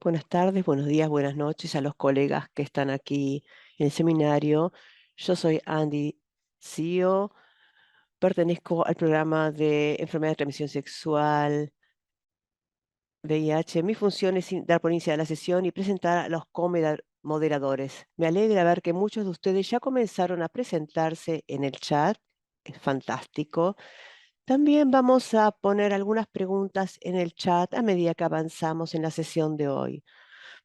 Buenas tardes, buenos días, buenas noches a los colegas que están aquí en el seminario. Yo soy Andy CEO, pertenezco al programa de enfermedad de transmisión sexual, VIH. Mi función es dar por iniciada la sesión y presentar a los moderadores. Me alegra ver que muchos de ustedes ya comenzaron a presentarse en el chat. Es fantástico. También vamos a poner algunas preguntas en el chat a medida que avanzamos en la sesión de hoy,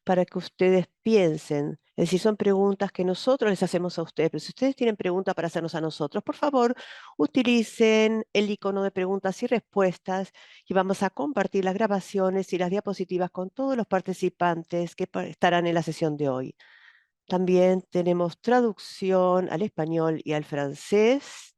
para que ustedes piensen. Es decir, son preguntas que nosotros les hacemos a ustedes, pero si ustedes tienen preguntas para hacernos a nosotros, por favor, utilicen el icono de preguntas y respuestas y vamos a compartir las grabaciones y las diapositivas con todos los participantes que estarán en la sesión de hoy. También tenemos traducción al español y al francés.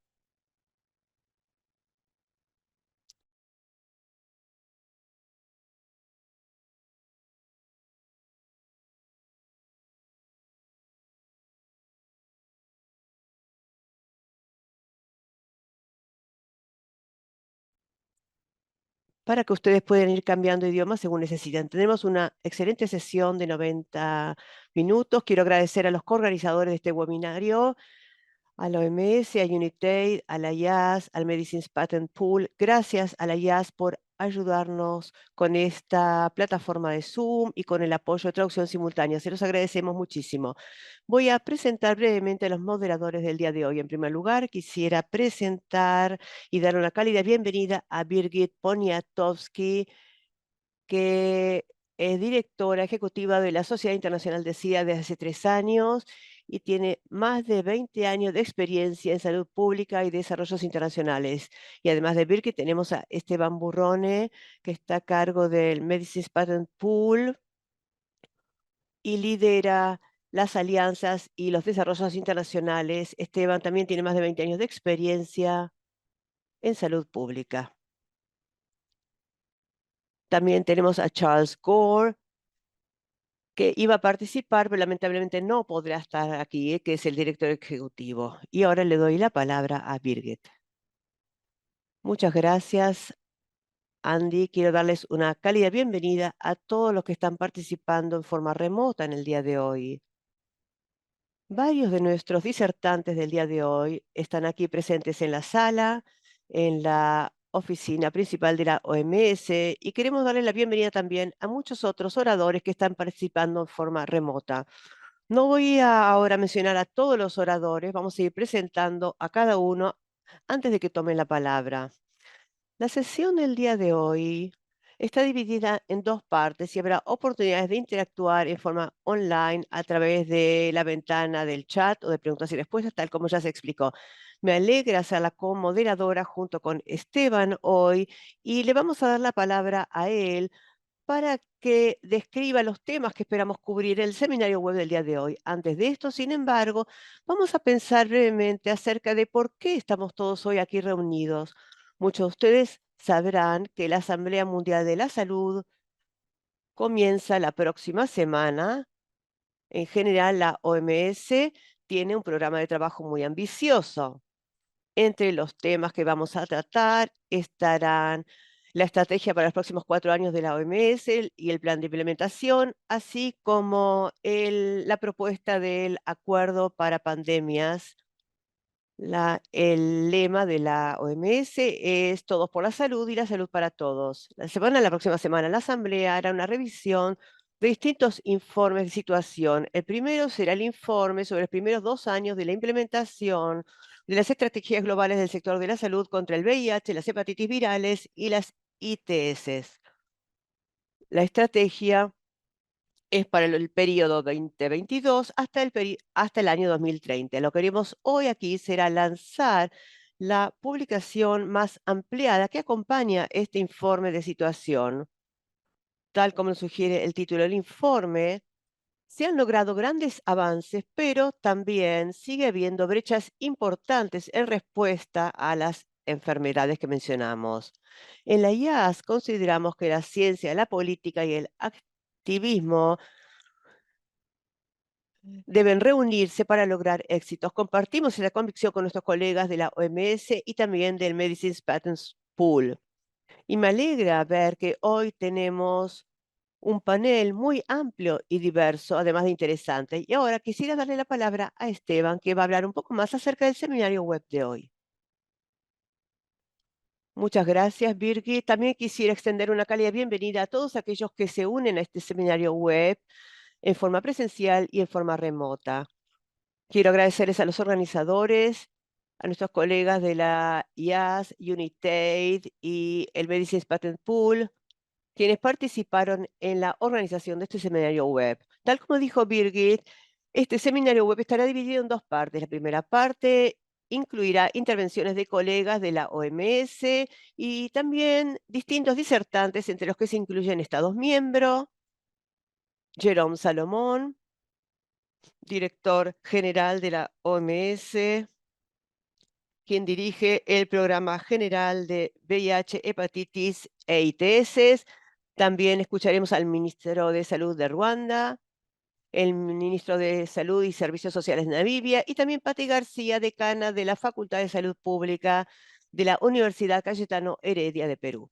Para que ustedes puedan ir cambiando idioma según necesitan. Tenemos una excelente sesión de 90 minutos. Quiero agradecer a los coorganizadores de este webinario, a la OMS, a Unitaid, a la IAS, al Medicines Patent Pool. Gracias a la IAS por ayudarnos con esta plataforma de Zoom y con el apoyo de traducción simultánea. Se los agradecemos muchísimo. Voy a presentar brevemente a los moderadores del día de hoy. En primer lugar, quisiera presentar y dar una cálida bienvenida a Birgit Poniatowski, que es directora ejecutiva de la Sociedad Internacional de SIDA desde hace 3 años y tiene más de 20 años de experiencia en salud pública y desarrollos internacionales. Y además de Birgit, tenemos a Esteban Burrone, que está a cargo del Medicines Patent Pool y lidera las alianzas y los desarrollos internacionales. Esteban también tiene más de 20 años de experiencia en salud pública. También tenemos a Charles Gore, que iba a participar, pero lamentablemente no podrá estar aquí, que es el director ejecutivo. Y ahora le doy la palabra a Birgit. Muchas gracias, Andy. Quiero darles una cálida bienvenida a todos los que están participando en forma remota en el día de hoy. Varios de nuestros disertantes del día de hoy están aquí presentes en la sala, en la oficina principal de la OMS, y queremos darle la bienvenida también a muchos otros oradores que están participando en forma remota. No voy a ahora mencionar a todos los oradores, vamos a ir presentando a cada uno antes de que tomen la palabra. La sesión del día de hoy está dividida en dos partes y habrá oportunidades de interactuar en forma online a través de la ventana del chat o de preguntas y respuestas, tal como ya se explicó. Me alegra ser la comoderadora junto con Esteban hoy y le vamos a dar la palabra a él para que describa los temas que esperamos cubrir en el seminario web del día de hoy. Antes de esto, sin embargo, vamos a pensar brevemente acerca de por qué estamos todos hoy aquí reunidos. Muchos de ustedes sabrán que la Asamblea Mundial de la Salud comienza la próxima semana. En general, la OMS tiene un programa de trabajo muy ambicioso. Entre los temas que vamos a tratar estarán la estrategia para los próximos 4 años de la OMS y el plan de implementación, así como la propuesta del acuerdo para pandemias. El lema de la OMS es Todos por la salud y la salud para todos. La próxima semana, la Asamblea hará una revisión de distintos informes de situación. El primero será el informe sobre los primeros 2 años de la implementación de las estrategias globales del sector de la salud contra el VIH, las hepatitis virales y las ITS. La estrategia es para el periodo 2022 hasta el año 2030. Lo que haremos hoy aquí será lanzar la publicación más ampliada que acompaña este informe de situación. Tal como lo sugiere el título del informe, se han logrado grandes avances, pero también sigue habiendo brechas importantes en respuesta a las enfermedades que mencionamos. En la IAS consideramos que la ciencia, la política y el activismo deben reunirse para lograr éxitos. Compartimos esa convicción con nuestros colegas de la OMS y también del Medicines Patents Pool. Y me alegra ver que hoy tenemos Un panel muy amplio y diverso, además de interesante. Y ahora quisiera darle la palabra a Esteban, que va a hablar un poco más acerca del seminario web de hoy. Muchas gracias, Birgit. También quisiera extender una cálida bienvenida a todos aquellos que se unen a este seminario web en forma presencial y en forma remota. Quiero agradecerles a los organizadores, a nuestros colegas de la IAS, United y el Medicines Patent Pool, quienes participaron en la organización de este seminario web. Tal como dijo Birgit, este seminario web estará dividido en dos partes. La primera parte incluirá intervenciones de colegas de la OMS y también distintos disertantes, entre los que se incluyen Estados miembros, Jerome Salomón, director general de la OMS, quien dirige el Programa General de VIH, Hepatitis e ITS. También escucharemos al ministro de Salud de Ruanda, el ministro de Salud y Servicios Sociales de Namibia y también Pati García, decana de la Facultad de Salud Pública de la Universidad Cayetano Heredia de Perú.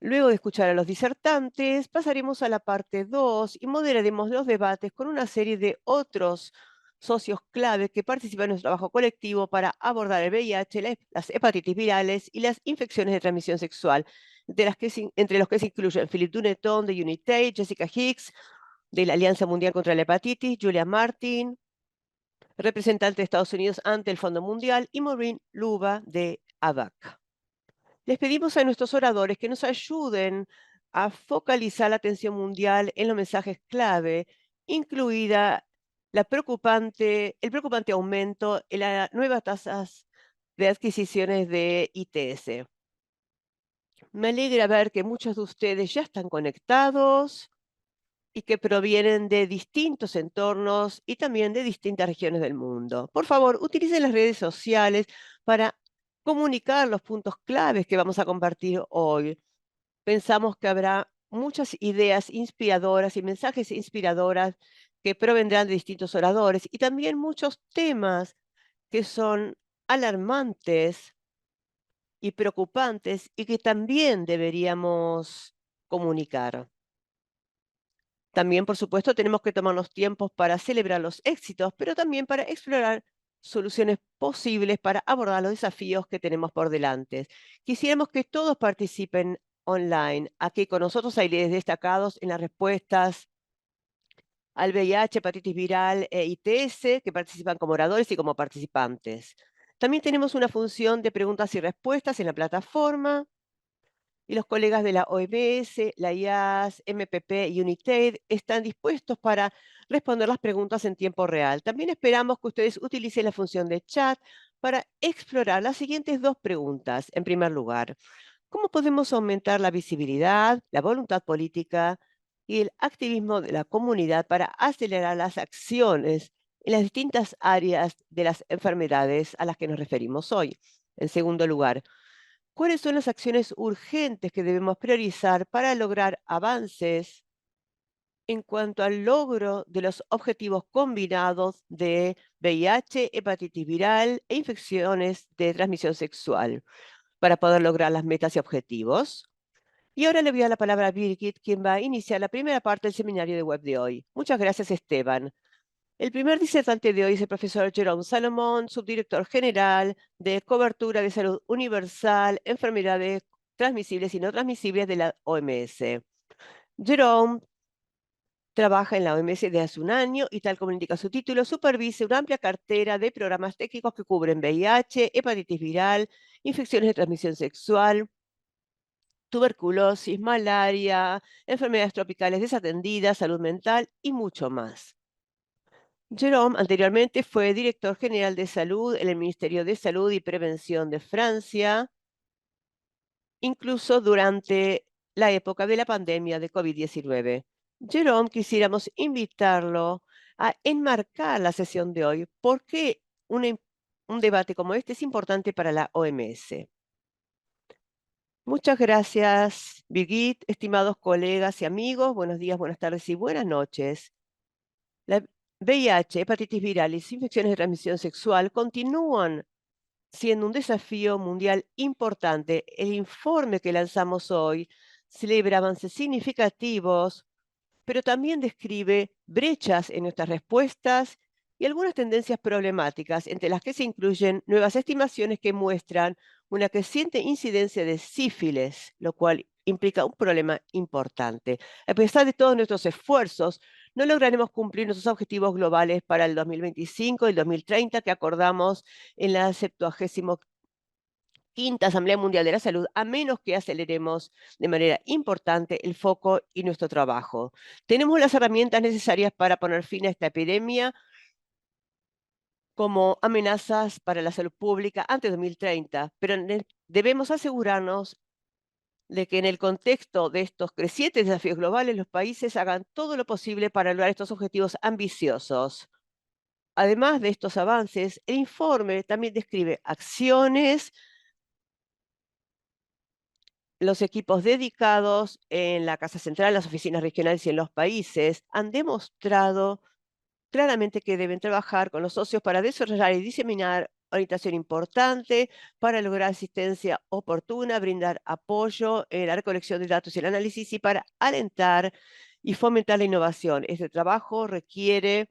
Luego de escuchar a los disertantes, pasaremos a la parte 2 y moderaremos los debates con una serie de otros socios clave que participan en nuestro trabajo colectivo para abordar el VIH, las hepatitis virales y las infecciones de transmisión sexual, entre los que se incluyen Philip Duneton de Unitaid, Jessica Hicks de la Alianza Mundial contra la Hepatitis, Julia Martin, representante de Estados Unidos ante el Fondo Mundial, y Maureen Luba de AVAC. Les pedimos a nuestros oradores que nos ayuden a focalizar la atención mundial en los mensajes clave, incluida el preocupante aumento en las nuevas tasas de adquisiciones de ITS. Me alegra ver que muchos de ustedes ya están conectados y que provienen de distintos entornos y también de distintas regiones del mundo. Por favor, utilicen las redes sociales para comunicar los puntos claves que vamos a compartir hoy. Pensamos que habrá muchas ideas inspiradoras y mensajes inspiradoras que provendrán de distintos oradores y también muchos temas que son alarmantes y preocupantes y que también deberíamos comunicar. También, por supuesto, tenemos que tomarnos tiempos para celebrar los éxitos, pero también para explorar soluciones posibles para abordar los desafíos que tenemos por delante. Quisiéramos que todos participen online. Aquí con nosotros hay líderes destacados en las respuestas al VIH, hepatitis viral e ITS, que participan como oradores y como participantes. También tenemos una función de preguntas y respuestas en la plataforma y los colegas de la OMS, la IAS, MPP y Unitaid están dispuestos para responder las preguntas en tiempo real. También esperamos que ustedes utilicen la función de chat para explorar las siguientes dos preguntas. En primer lugar, ¿cómo podemos aumentar la visibilidad, la voluntad política y el activismo de la comunidad para acelerar las acciones en las distintas áreas de las enfermedades a las que nos referimos hoy? En segundo lugar, ¿cuáles son las acciones urgentes que debemos priorizar para lograr avances en cuanto al logro de los objetivos combinados de VIH, hepatitis viral e infecciones de transmisión sexual para poder lograr las metas y objetivos? Y ahora le voy a dar la palabra a Birgit, quien va a iniciar la primera parte del seminario de web de hoy. Muchas gracias, Esteban. El primer disertante de hoy es el profesor Jerome Salomón, subdirector general de Cobertura de Salud Universal, Enfermedades Transmisibles y No Transmisibles de la OMS. Jerome trabaja en la OMS desde hace un año y, tal como indica su título, supervisa una amplia cartera de programas técnicos que cubren VIH, hepatitis viral, infecciones de transmisión sexual, tuberculosis, malaria, enfermedades tropicales desatendidas, salud mental y mucho más. Jerome anteriormente fue director general de salud en el Ministerio de Salud y Prevención de Francia, incluso durante la época de la pandemia de COVID-19. Jerome, quisiéramos invitarlo a enmarcar la sesión de hoy. ¿Por qué un debate como este es importante para la OMS? Muchas gracias, Birgit, estimados colegas y amigos. Buenos días, buenas tardes y buenas noches. La VIH, hepatitis viral y infecciones de transmisión sexual continúan siendo un desafío mundial importante. El informe que lanzamos hoy celebra avances significativos, pero también describe brechas en nuestras respuestas y algunas tendencias problemáticas, entre las que se incluyen nuevas estimaciones que muestran una creciente incidencia de sífilis, lo cual implica un problema importante. A pesar de todos nuestros esfuerzos, no lograremos cumplir nuestros objetivos globales para el 2025 y el 2030 que acordamos en la 75ª Asamblea Mundial de la Salud, a menos que aceleremos de manera importante el foco y nuestro trabajo. Tenemos las herramientas necesarias para poner fin a esta epidemia como amenazas para la salud pública antes de 2030, pero debemos asegurarnos de que en el contexto de estos crecientes desafíos globales los países hagan todo lo posible para lograr estos objetivos ambiciosos. Además de estos avances, el informe también describe acciones. Los equipos dedicados en la Casa Central, las oficinas regionales y en los países han demostrado claramente que deben trabajar con los socios para desarrollar y diseminar orientación importante para lograr asistencia oportuna, brindar apoyo en la recolección de datos y el análisis y para alentar y fomentar la innovación. Este trabajo requiere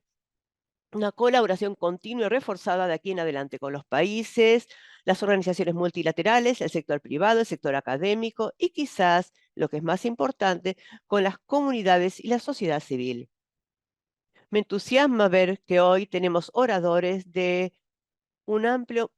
una colaboración continua y reforzada de aquí en adelante con los países, las organizaciones multilaterales, el sector privado, el sector académico y quizás, lo que es más importante, con las comunidades y la sociedad civil. Me entusiasma ver que hoy tenemos oradores de un amplio,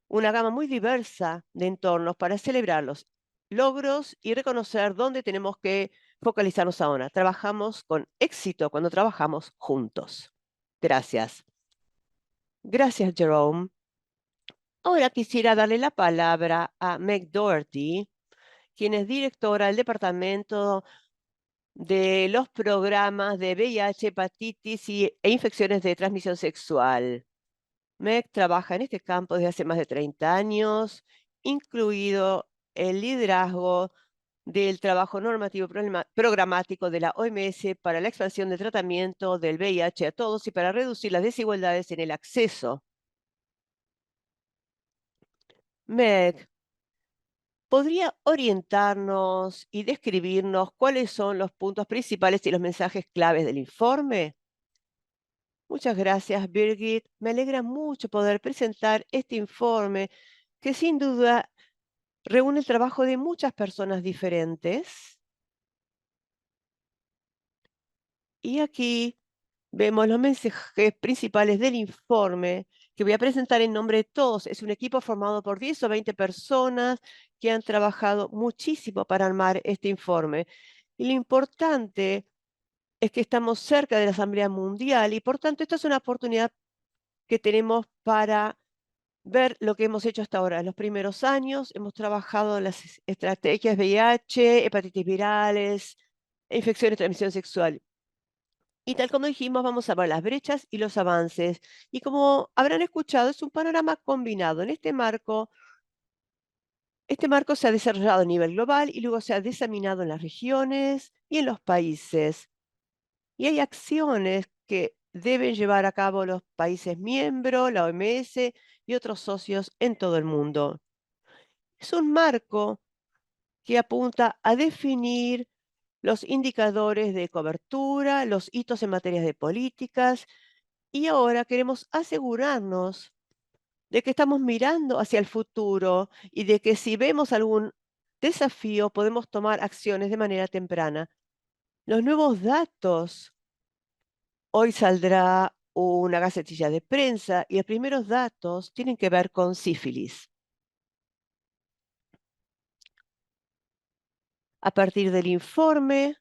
una gama muy diversa de entornos para celebrar los logros y reconocer dónde tenemos que focalizarnos ahora. Trabajamos con éxito cuando trabajamos juntos. Gracias. Gracias, Jerome. Ahora quisiera darle la palabra a Meg Doherty, quien es directora del Departamento de los Programas de VIH, hepatitis e infecciones de transmisión sexual. Meg trabaja en este campo desde hace más de 30 años, incluido el liderazgo del trabajo normativo programático de la OMS para la expansión del tratamiento del VIH a todos y para reducir las desigualdades en el acceso. Meg, ¿podría orientarnos y describirnos cuáles son los puntos principales y los mensajes claves del informe? Muchas gracias, Birgit. Me alegra mucho poder presentar este informe que sin duda reúne el trabajo de muchas personas diferentes. Y aquí vemos los mensajes principales del informe que voy a presentar en nombre de todos. Es un equipo formado por 10 o 20 personas que han trabajado muchísimo para armar este informe. Y lo importante es que estamos cerca de la Asamblea Mundial y por tanto esta es una oportunidad que tenemos para ver lo que hemos hecho hasta ahora. En los primeros años hemos trabajado en las estrategias VIH, hepatitis virales, e infecciones de transmisión sexual. Y tal como dijimos, vamos a ver las brechas y los avances. Y como habrán escuchado, es un panorama combinado. En este marco se ha desarrollado a nivel global y luego se ha diseminado en las regiones y en los países. Y hay acciones que deben llevar a cabo los países miembros, la OMS y otros socios en todo el mundo. Es un marco que apunta a definir los indicadores de cobertura, los hitos en materia de políticas y ahora queremos asegurarnos de que estamos mirando hacia el futuro y de que si vemos algún desafío podemos tomar acciones de manera temprana. Los nuevos datos, hoy saldrá una gacetilla de prensa y los primeros datos tienen que ver con sífilis. A partir del informe,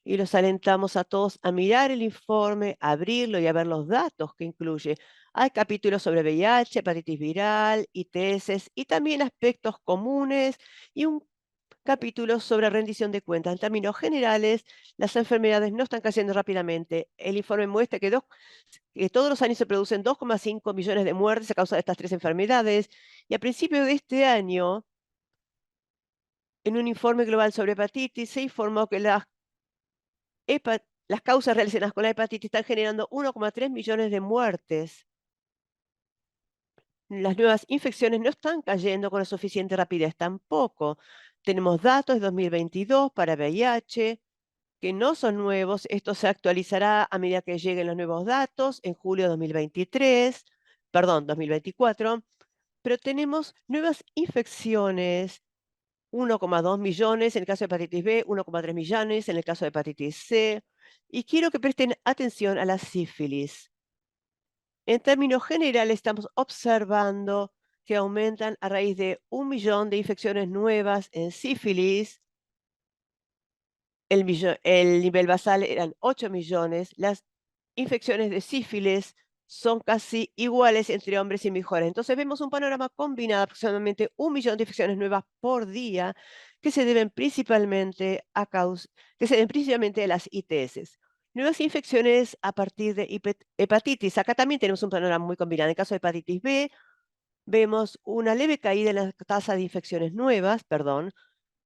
y los alentamos a todos a mirar el informe, a abrirlo y a ver los datos que incluye. Hay capítulos sobre VIH, hepatitis viral, ITS y también aspectos comunes y un capítulo sobre rendición de cuentas. En términos generales, las enfermedades no están cayendo rápidamente. El informe muestra que todos los años se producen 2,5 millones de muertes a causa de estas tres enfermedades y a principios de este año, en un informe global sobre hepatitis, se informó que las causas relacionadas con la hepatitis están generando 1,3 millones de muertes. Las nuevas infecciones no están cayendo con la suficiente rapidez tampoco. Tenemos datos de 2022 para VIH, que no son nuevos. Esto se actualizará a medida que lleguen los nuevos datos en julio de 2023, perdón, 2024. Pero tenemos nuevas infecciones, 1,2 millones en el caso de hepatitis B, 1,3 millones en el caso de hepatitis C. Y quiero que presten atención a la sífilis. En términos generales, estamos observando que aumentan a raíz de 1 millón de infecciones nuevas en sífilis. El nivel basal eran 8 millones. Las infecciones de sífilis son casi iguales entre hombres y mujeres. Entonces vemos un panorama combinado, aproximadamente 1 millón de infecciones nuevas por día, que se deben principalmente a las ITS. Nuevas infecciones a partir de hepatitis. Acá también tenemos un panorama muy combinado. En el caso de hepatitis B, vemos una leve caída en la tasa de infecciones nuevas, perdón,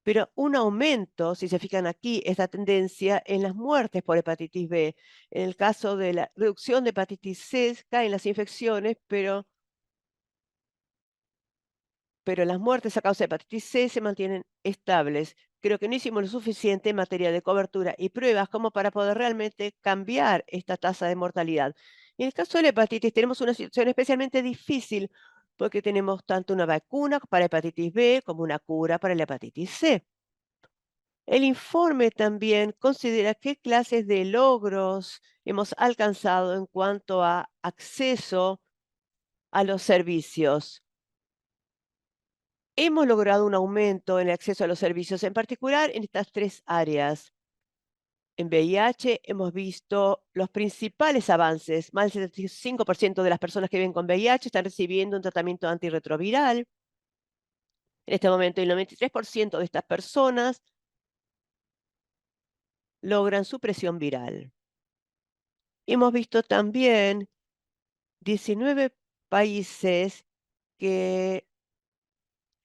pero un aumento, si se fijan aquí, esta tendencia en las muertes por hepatitis B. En el caso de la reducción de hepatitis C, caen las infecciones, pero las muertes a causa de hepatitis C se mantienen estables. Creo que no hicimos lo suficiente en materia de cobertura y pruebas como para poder realmente cambiar esta tasa de mortalidad. En el caso de la hepatitis tenemos una situación especialmente difícil porque tenemos tanto una vacuna para hepatitis B como una cura para la hepatitis C. El informe también considera qué clases de logros hemos alcanzado en cuanto a acceso a los servicios. Hemos logrado un aumento en el acceso a los servicios, en particular en estas tres áreas. En VIH hemos visto los principales avances. Más del 75% de las personas que viven con VIH están recibiendo un tratamiento antirretroviral. En este momento, el 93% de estas personas logran supresión viral. Hemos visto también 19 países que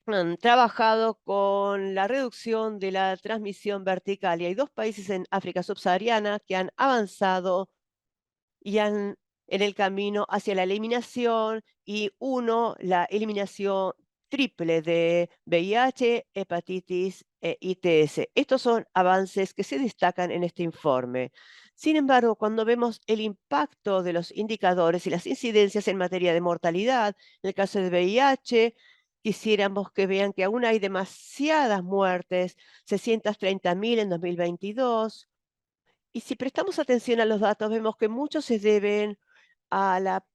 han trabajado con la reducción de la transmisión vertical y hay 2 países en África subsahariana que han avanzado y en el camino hacia la eliminación y uno, la eliminación triple de VIH, hepatitis e ITS. Estos son avances que se destacan en este informe. Sin embargo, cuando vemos el impacto de los indicadores y las incidencias en materia de mortalidad, en el caso de VIH, quisiéramos que vean que aún hay demasiadas muertes, 630.000 en 2022, y si prestamos atención a los datos, vemos que muchos se deben a la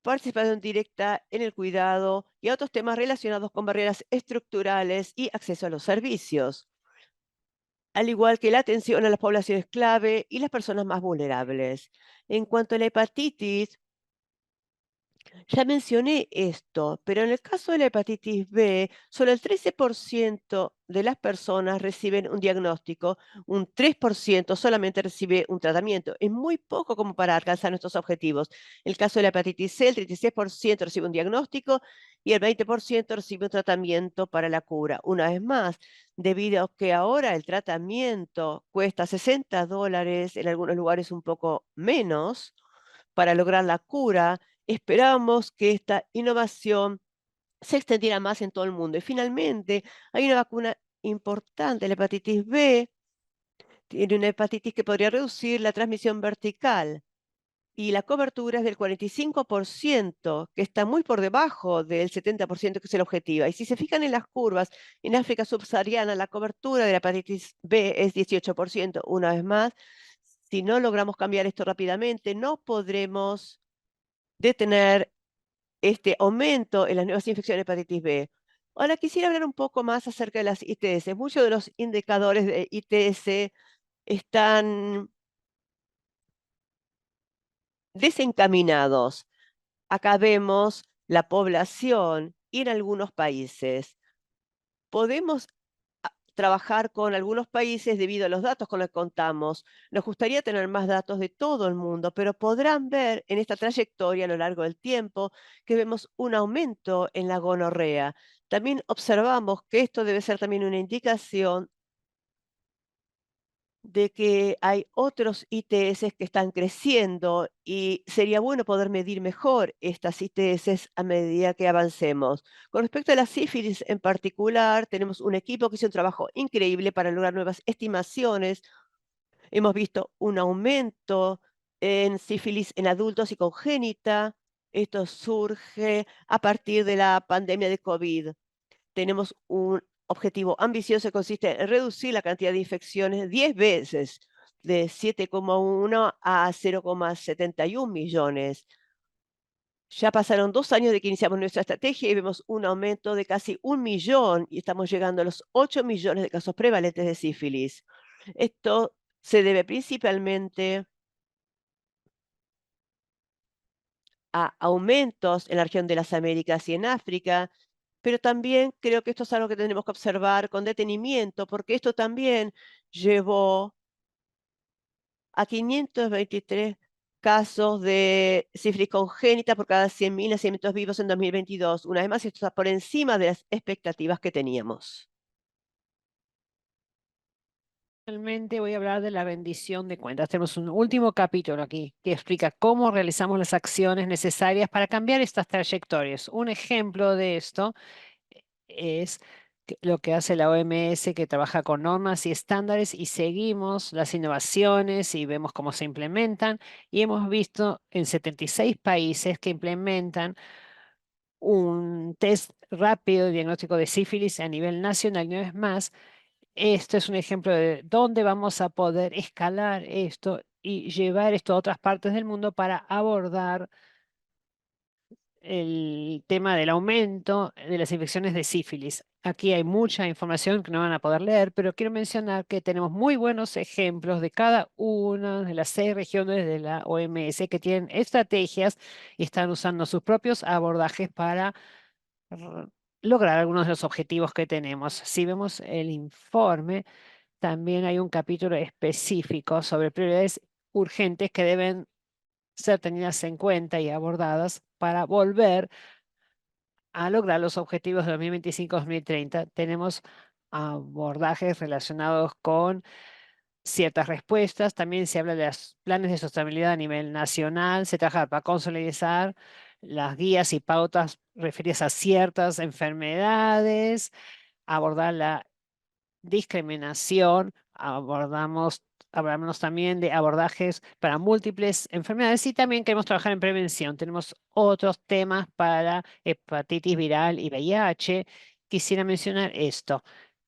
participación directa en el cuidado y a otros temas relacionados con barreras estructurales y acceso a los servicios, al igual que la atención a las poblaciones clave y las personas más vulnerables. En cuanto a la hepatitis, ya mencioné esto, pero en el caso de la hepatitis B, solo el 13% de las personas reciben un diagnóstico, un 3% solamente recibe un tratamiento. Es muy poco como para alcanzar nuestros objetivos. En el caso de la hepatitis C, el 36% recibe un diagnóstico y el 20% recibe un tratamiento para la cura. Una vez más, debido a que ahora el tratamiento cuesta $60, en algunos lugares un poco menos, para lograr la cura, esperamos que esta innovación se extendiera más en todo el mundo. Y finalmente, hay una vacuna importante, la hepatitis B, tiene una hepatitis que podría reducir la transmisión vertical y la cobertura es del 45%, que está muy por debajo del 70% que es el objetivo. Y si se fijan en las curvas, en África subsahariana la cobertura de la hepatitis B es 18%. Una vez más, si no logramos cambiar esto rápidamente, no podremos detener este aumento en las nuevas infecciones de hepatitis B. Ahora quisiera hablar un poco más acerca de las ITS. Muchos de los indicadores de ITS están desencaminados. Acá vemos la población y en algunos países. Podemos trabajar con algunos países debido a los datos con los que contamos. Nos gustaría tener más datos de todo el mundo, pero podrán ver en esta trayectoria a lo largo del tiempo que vemos un aumento en la gonorrea. También observamos que esto debe ser también una indicación de que hay otros ITS que están creciendo y sería bueno poder medir mejor estas ITS a medida que avancemos. Con respecto a la sífilis en particular, tenemos un equipo que hizo un trabajo increíble para lograr nuevas estimaciones. Hemos visto un aumento en sífilis en adultos y congénita. Esto surge a partir de la pandemia de COVID. Tenemos un objetivo ambicioso que consiste en reducir la cantidad de infecciones 10 veces, de 7,1 a 0,71 millones. Ya pasaron 2 años de que iniciamos nuestra estrategia y vemos un aumento de casi 1 millón y estamos llegando a los 8 millones de casos prevalentes de sífilis. Esto se debe principalmente a aumentos en la región de las Américas y en África, pero también creo que esto es algo que tenemos que observar con detenimiento, porque esto también llevó a 523 casos de sífilis congénita por cada 100.000 nacimientos vivos en 2022. Una vez más, esto está por encima de las expectativas que teníamos. Finalmente voy a hablar de la rendición de cuentas. Tenemos un último capítulo aquí que explica cómo realizamos las acciones necesarias para cambiar estas trayectorias. Un ejemplo de esto es lo que hace la OMS, que trabaja con normas y estándares y seguimos las innovaciones y vemos cómo se implementan. Y hemos visto en 76 países que implementan un test rápido de diagnóstico de sífilis a nivel nacional. Y una vez más, esto es un ejemplo de dónde vamos a poder escalar esto y llevar esto a otras partes del mundo para abordar el tema del aumento de las infecciones de sífilis. Aquí hay mucha información que no van a poder leer, pero quiero mencionar que tenemos muy buenos ejemplos de cada una de las 6 regiones de la OMS que tienen estrategias y están usando sus propios abordajes para r- lograr algunos de los objetivos que tenemos. Si vemos el informe, también hay un capítulo específico sobre prioridades urgentes que deben ser tenidas en cuenta y abordadas para volver a lograr los objetivos de 2025-2030. Tenemos abordajes relacionados con ciertas respuestas. También se habla de los planes de sostenibilidad a nivel nacional. Se trabaja para consolidar las guías y pautas referidas a ciertas enfermedades, abordar la discriminación, hablamos también de abordajes para múltiples enfermedades y también queremos trabajar en prevención. Tenemos otros temas para hepatitis viral y VIH. Quisiera mencionar esto.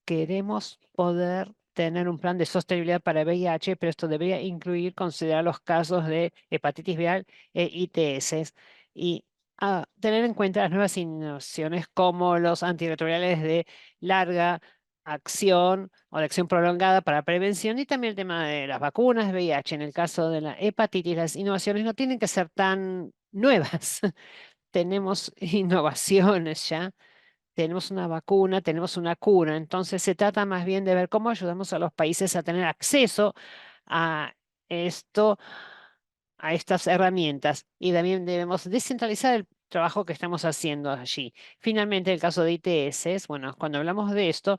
Queremos poder tener un plan de sostenibilidad para VIH, pero esto debería incluir considerar los casos de hepatitis viral e ITS y tener en cuenta las nuevas innovaciones como los antirretrovirales de larga acción o de acción prolongada para prevención y también el tema de las vacunas de VIH. En el caso de la hepatitis, las innovaciones no tienen que ser tan nuevas. Tenemos innovaciones ya, tenemos una vacuna, tenemos una cura. Entonces se trata más bien de ver cómo ayudamos a los países a tener acceso a esto, a estas herramientas. Y también debemos descentralizar el trabajo que estamos haciendo allí. Finalmente, el caso de ITS, bueno, cuando hablamos de esto,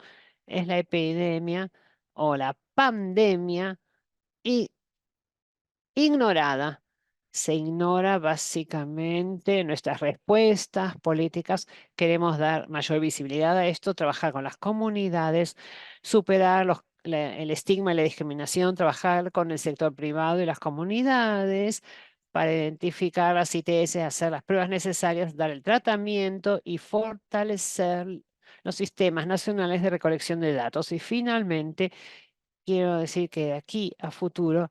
es la epidemia o la pandemia y ignorada. Se ignora básicamente nuestras respuestas políticas. Queremos dar mayor visibilidad a esto, trabajar con las comunidades, superar el estigma y la discriminación, trabajar con el sector privado y las comunidades para identificar las ITS, hacer las pruebas necesarias, dar el tratamiento y fortalecer los sistemas nacionales de recolección de datos. Y finalmente, quiero decir que de aquí a futuro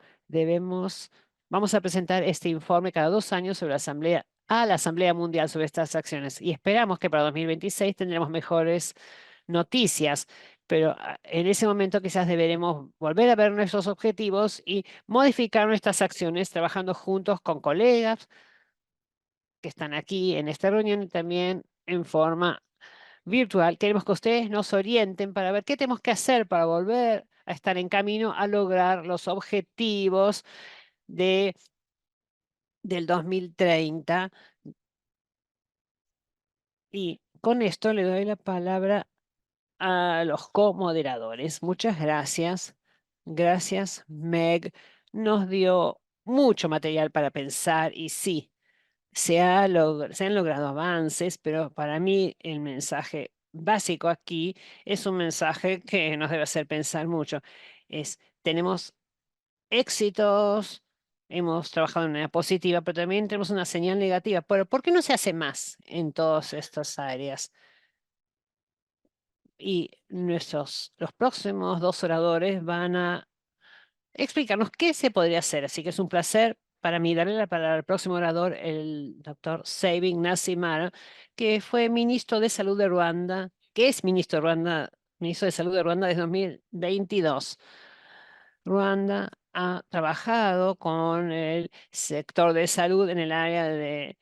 vamos a presentar este informe cada 2 años sobre a la Asamblea Mundial sobre estas acciones y esperamos que para 2026 tendremos mejores noticias, pero en ese momento quizás deberemos volver a ver nuestros objetivos y modificar nuestras acciones trabajando juntos con colegas que están aquí en esta reunión y también en forma virtual. Queremos que ustedes nos orienten para ver qué tenemos que hacer para volver a estar en camino a lograr los objetivos de, del 2030. Y con esto le doy la palabra a los comoderadores. Muchas gracias. Gracias, Meg. Nos dio mucho material para pensar y sí, se han logrado avances, pero para mí el mensaje básico aquí es un mensaje que nos debe hacer pensar mucho. Tenemos éxitos, hemos trabajado de manera positiva, pero también tenemos una señal negativa. Pero ¿por qué no se hace más en todas estas áreas? Y los próximos dos oradores van a explícanos qué se podría hacer. Así que es un placer para mí darle la palabra al próximo orador, el doctor Sabin Naisimara, que fue ministro de Salud de Ruanda, que es ministro de Salud de Ruanda desde 2022. Ruanda ha trabajado con el sector de salud en el área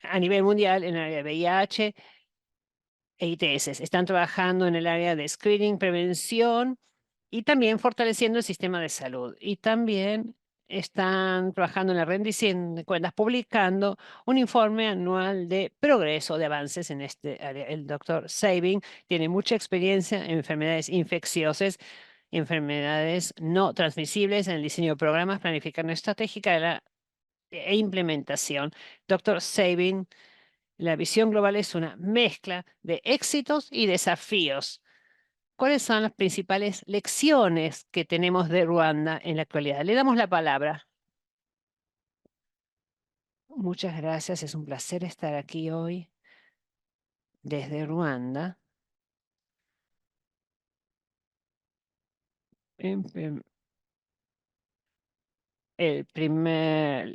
a nivel mundial, en el área de VIH e ITS. Están trabajando en el área de screening, prevención y también fortaleciendo el sistema de salud. Y también están trabajando en la rendición de cuentas, publicando un informe anual de progreso, de avances en este área. El doctor Sabin tiene mucha experiencia en enfermedades infecciosas, enfermedades no transmisibles, en el diseño de programas, planificación estratégica e implementación. Doctor Sabin, la visión global es una mezcla de éxitos y desafíos. ¿Cuáles son las principales lecciones que tenemos de Ruanda en la actualidad? Le damos la palabra. Muchas gracias, es un placer estar aquí hoy desde Ruanda. Em, em,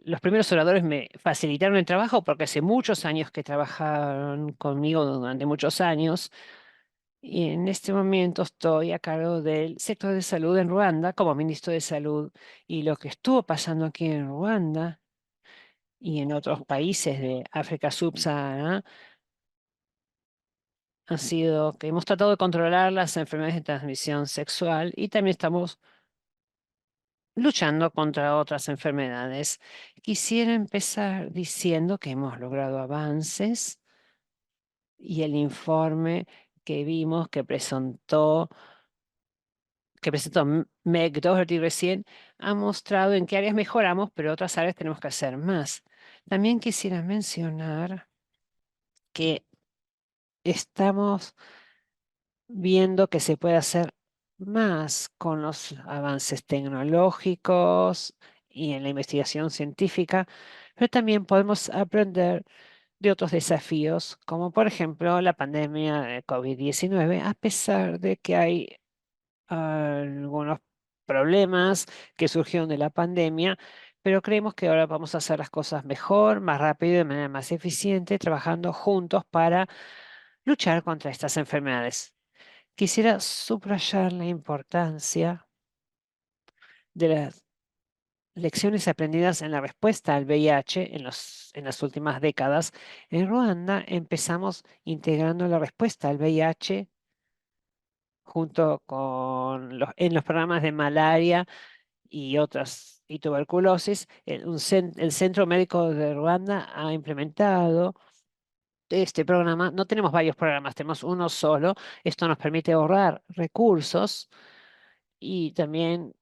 los primeros oradores me facilitaron el trabajo porque hace muchos años que trabajaron conmigo durante muchos años y en este momento estoy a cargo del sector de salud en Ruanda como ministro de salud y lo que estuvo pasando aquí en Ruanda y en otros países de África subsahariana ha sido que hemos tratado de controlar las enfermedades de transmisión sexual y también estamos luchando contra otras enfermedades. Quisiera empezar diciendo que hemos logrado avances y el informe que vimos que presentó Meg Doherty recién ha mostrado en qué áreas mejoramos, pero otras áreas tenemos que hacer más. También quisiera mencionar que estamos viendo que se puede hacer más con los avances tecnológicos y en la investigación científica, pero también podemos aprender de otros desafíos, como por ejemplo la pandemia de COVID-19, a pesar de que hay algunos problemas que surgieron de la pandemia, pero creemos que ahora vamos a hacer las cosas mejor, más rápido y de manera más eficiente, trabajando juntos para luchar contra estas enfermedades. Quisiera subrayar la importancia de las lecciones aprendidas en la respuesta al VIH en las últimas décadas. En Ruanda empezamos integrando la respuesta al VIH junto con en los programas de malaria y otras y tuberculosis. El Centro Médico de Ruanda ha implementado este programa. No tenemos varios programas, tenemos uno solo. Esto nos permite ahorrar recursos y también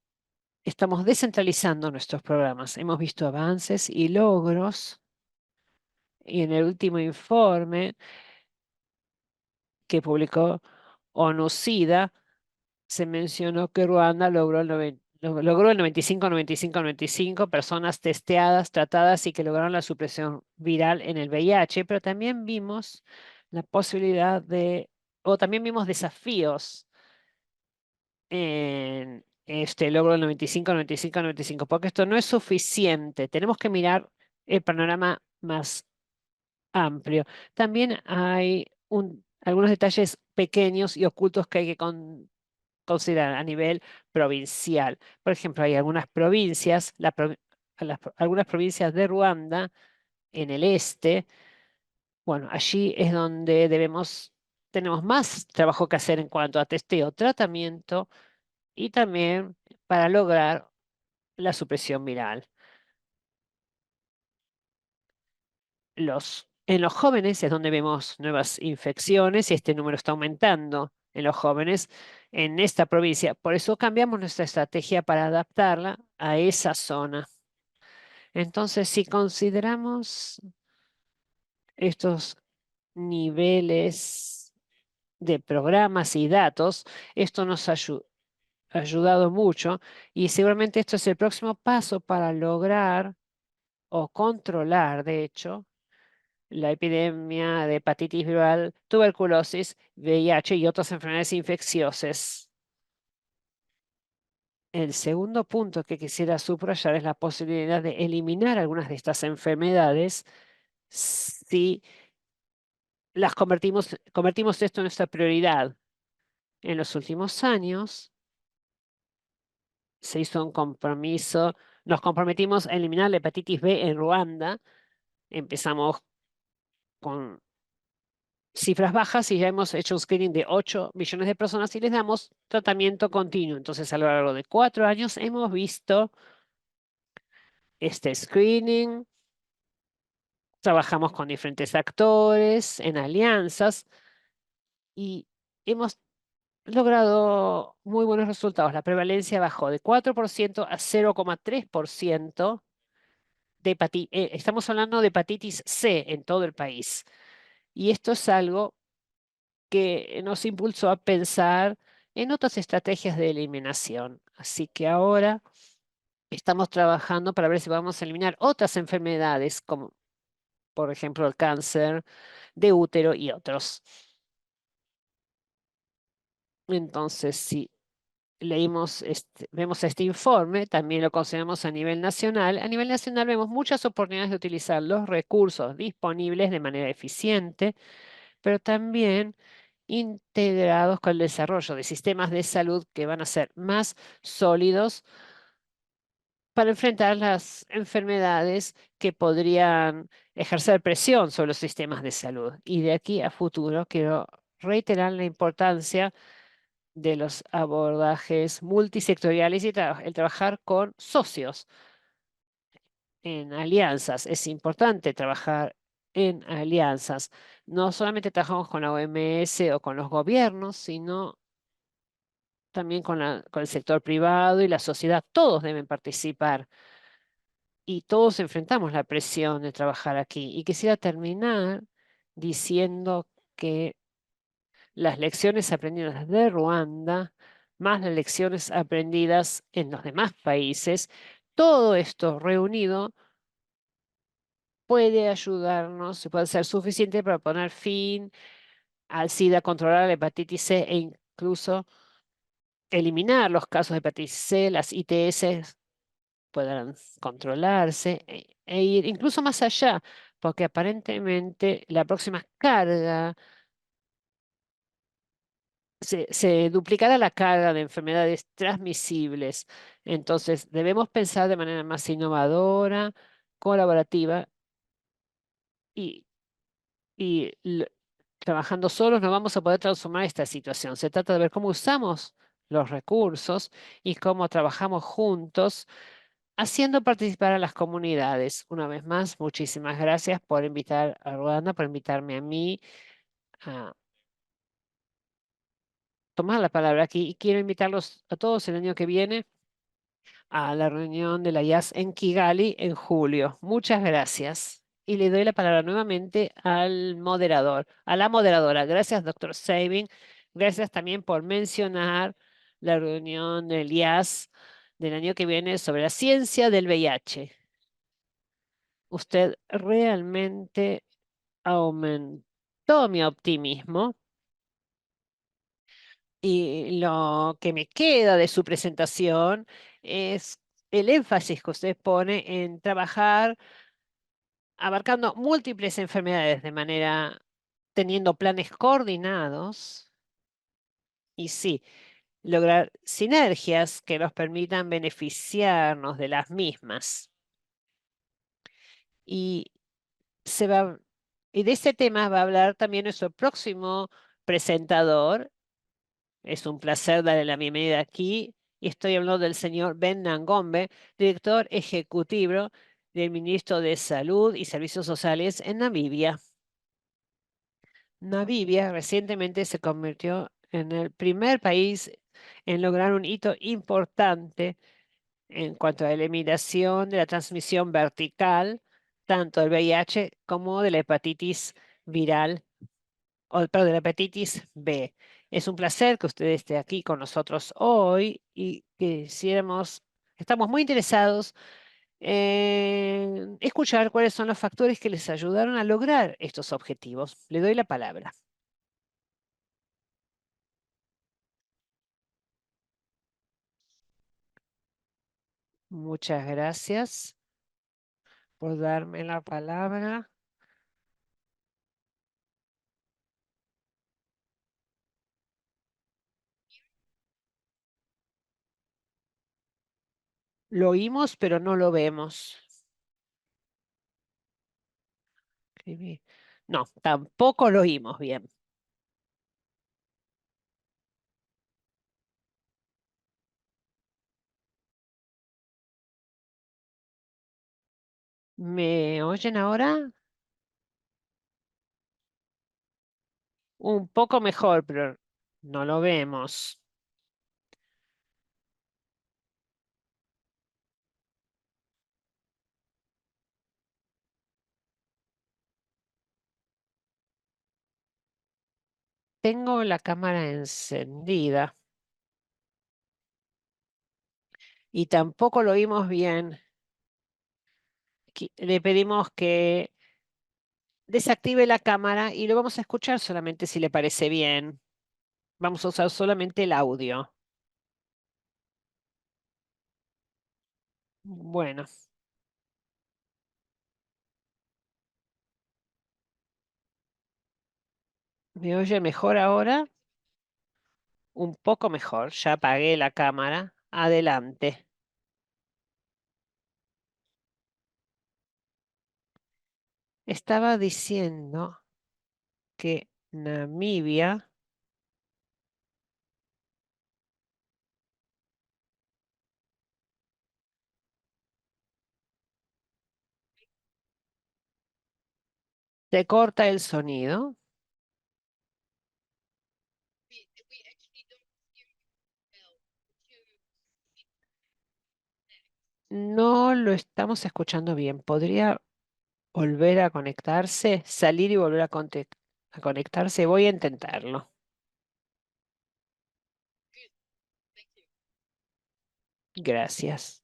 estamos descentralizando nuestros programas. Hemos visto avances y logros y en el último informe que publicó ONU-SIDA se mencionó que Ruanda logró el 95, 95, 95 personas testeadas, tratadas y que lograron la supresión viral en el VIH, pero también vimos la posibilidad o también vimos desafíos en este logro del 95, 95, 95, porque esto no es suficiente. Tenemos que mirar el panorama más amplio. También hay algunos detalles pequeños y ocultos que hay que considerar a nivel provincial. Por ejemplo, hay algunas provincias, algunas provincias de Ruanda en el este. Bueno, allí es donde tenemos más trabajo que hacer en cuanto a testeo, tratamiento y también para lograr la supresión viral. En los jóvenes es donde vemos nuevas infecciones y este número está aumentando. en los jóvenes en esta provincia. Por eso cambiamos nuestra estrategia para adaptarla a esa zona. Entonces, si consideramos estos niveles de programas y datos, esto nos ha ayudado mucho y seguramente esto es el próximo paso para lograr o controlar, de hecho, la epidemia de hepatitis viral, tuberculosis, VIH y otras enfermedades infecciosas. El segundo punto que quisiera subrayar es la posibilidad de eliminar algunas de estas enfermedades si convertimos esto en nuestra prioridad. En los últimos años se hizo un compromiso, nos comprometimos a eliminar la hepatitis B en Ruanda. Empezamos con cifras bajas y ya hemos hecho un screening de 8 millones de personas y les damos tratamiento continuo. Entonces, a lo largo de 4 años hemos visto este screening, trabajamos con diferentes actores en alianzas y hemos logrado muy buenos resultados. La prevalencia bajó de 4% a 0,3% de hepatitis. Estamos hablando de hepatitis C en todo el país. Y esto es algo que nos impulsó a pensar en otras estrategias de eliminación. Así que ahora estamos trabajando para ver si vamos a eliminar otras enfermedades, como por ejemplo el cáncer de útero y otros. Entonces, si vemos este informe, también lo consideramos a nivel nacional. A nivel nacional vemos muchas oportunidades de utilizar los recursos disponibles de manera eficiente, pero también integrados con el desarrollo de sistemas de salud que van a ser más sólidos para enfrentar las enfermedades que podrían ejercer presión sobre los sistemas de salud. Y de aquí a futuro quiero reiterar la importancia de los abordajes multisectoriales y el trabajar con socios en alianzas. Es importante trabajar en alianzas. No solamente trabajamos con la OMS o con los gobiernos, sino también con el sector privado y la sociedad. Todos deben participar y todos enfrentamos la presión de trabajar aquí. Y quisiera terminar diciendo que las lecciones aprendidas de Ruanda, más las lecciones aprendidas en los demás países, todo esto reunido puede ayudarnos y puede ser suficiente para poner fin al SIDA, controlar la hepatitis C e incluso eliminar los casos de hepatitis C, las ITS puedan controlarse e ir incluso más allá, porque aparentemente la próxima carga se duplicará la carga de enfermedades transmisibles. Entonces, debemos pensar de manera más innovadora, colaborativa y, y trabajando solos no vamos a poder transformar esta situación. Se trata de ver cómo usamos los recursos y cómo trabajamos juntos, haciendo participar a las comunidades. Una vez más, muchísimas gracias por invitar a Ruanda, por invitarme a mí a tomar la palabra aquí. Y quiero invitarlos a todos el año que viene a la reunión de la IAS en Kigali en julio. Muchas gracias. Y le doy la palabra nuevamente al moderador, a la moderadora. Gracias, doctor Sabin. Gracias también por mencionar la reunión del IAS del año que viene sobre la ciencia del VIH. Usted realmente aumentó mi optimismo y lo que me queda de su presentación es el énfasis que usted pone en trabajar abarcando múltiples enfermedades de manera, teniendo planes coordinados y sí, lograr sinergias que nos permitan beneficiarnos de las mismas. Y se va, y de este tema va a hablar también nuestro próximo presentador. Es un placer darle la bienvenida aquí. Y estoy hablando del señor Ben Nangombe, director ejecutivo del Ministro de Salud y Servicios Sociales en Namibia. Namibia recientemente se convirtió en el primer país en lograr un hito importante en cuanto a la eliminación de la transmisión vertical, tanto del VIH como de la hepatitis viral, o perdón, de la hepatitis B. Es un placer que usted esté aquí con nosotros hoy y estamos muy interesados en escuchar cuáles son los factores que les ayudaron a lograr estos objetivos. Le doy la palabra. Muchas gracias por darme la palabra. Lo oímos, pero no lo vemos. No, tampoco lo oímos bien. ¿Me oyen ahora? Un poco mejor, pero no lo vemos. Tengo la cámara encendida y tampoco lo oímos bien. Le pedimos que desactive la cámara y lo vamos a escuchar solamente si le parece bien. Vamos a usar solamente el audio. Bueno, ¿me oye mejor ahora? Un poco mejor. Ya apagué la cámara. Adelante. Estaba diciendo que Namibia te corta el sonido. No lo estamos escuchando bien. ¿Podría volver a conectarse? Salir y volver a conectarse. Voy a intentarlo. Gracias.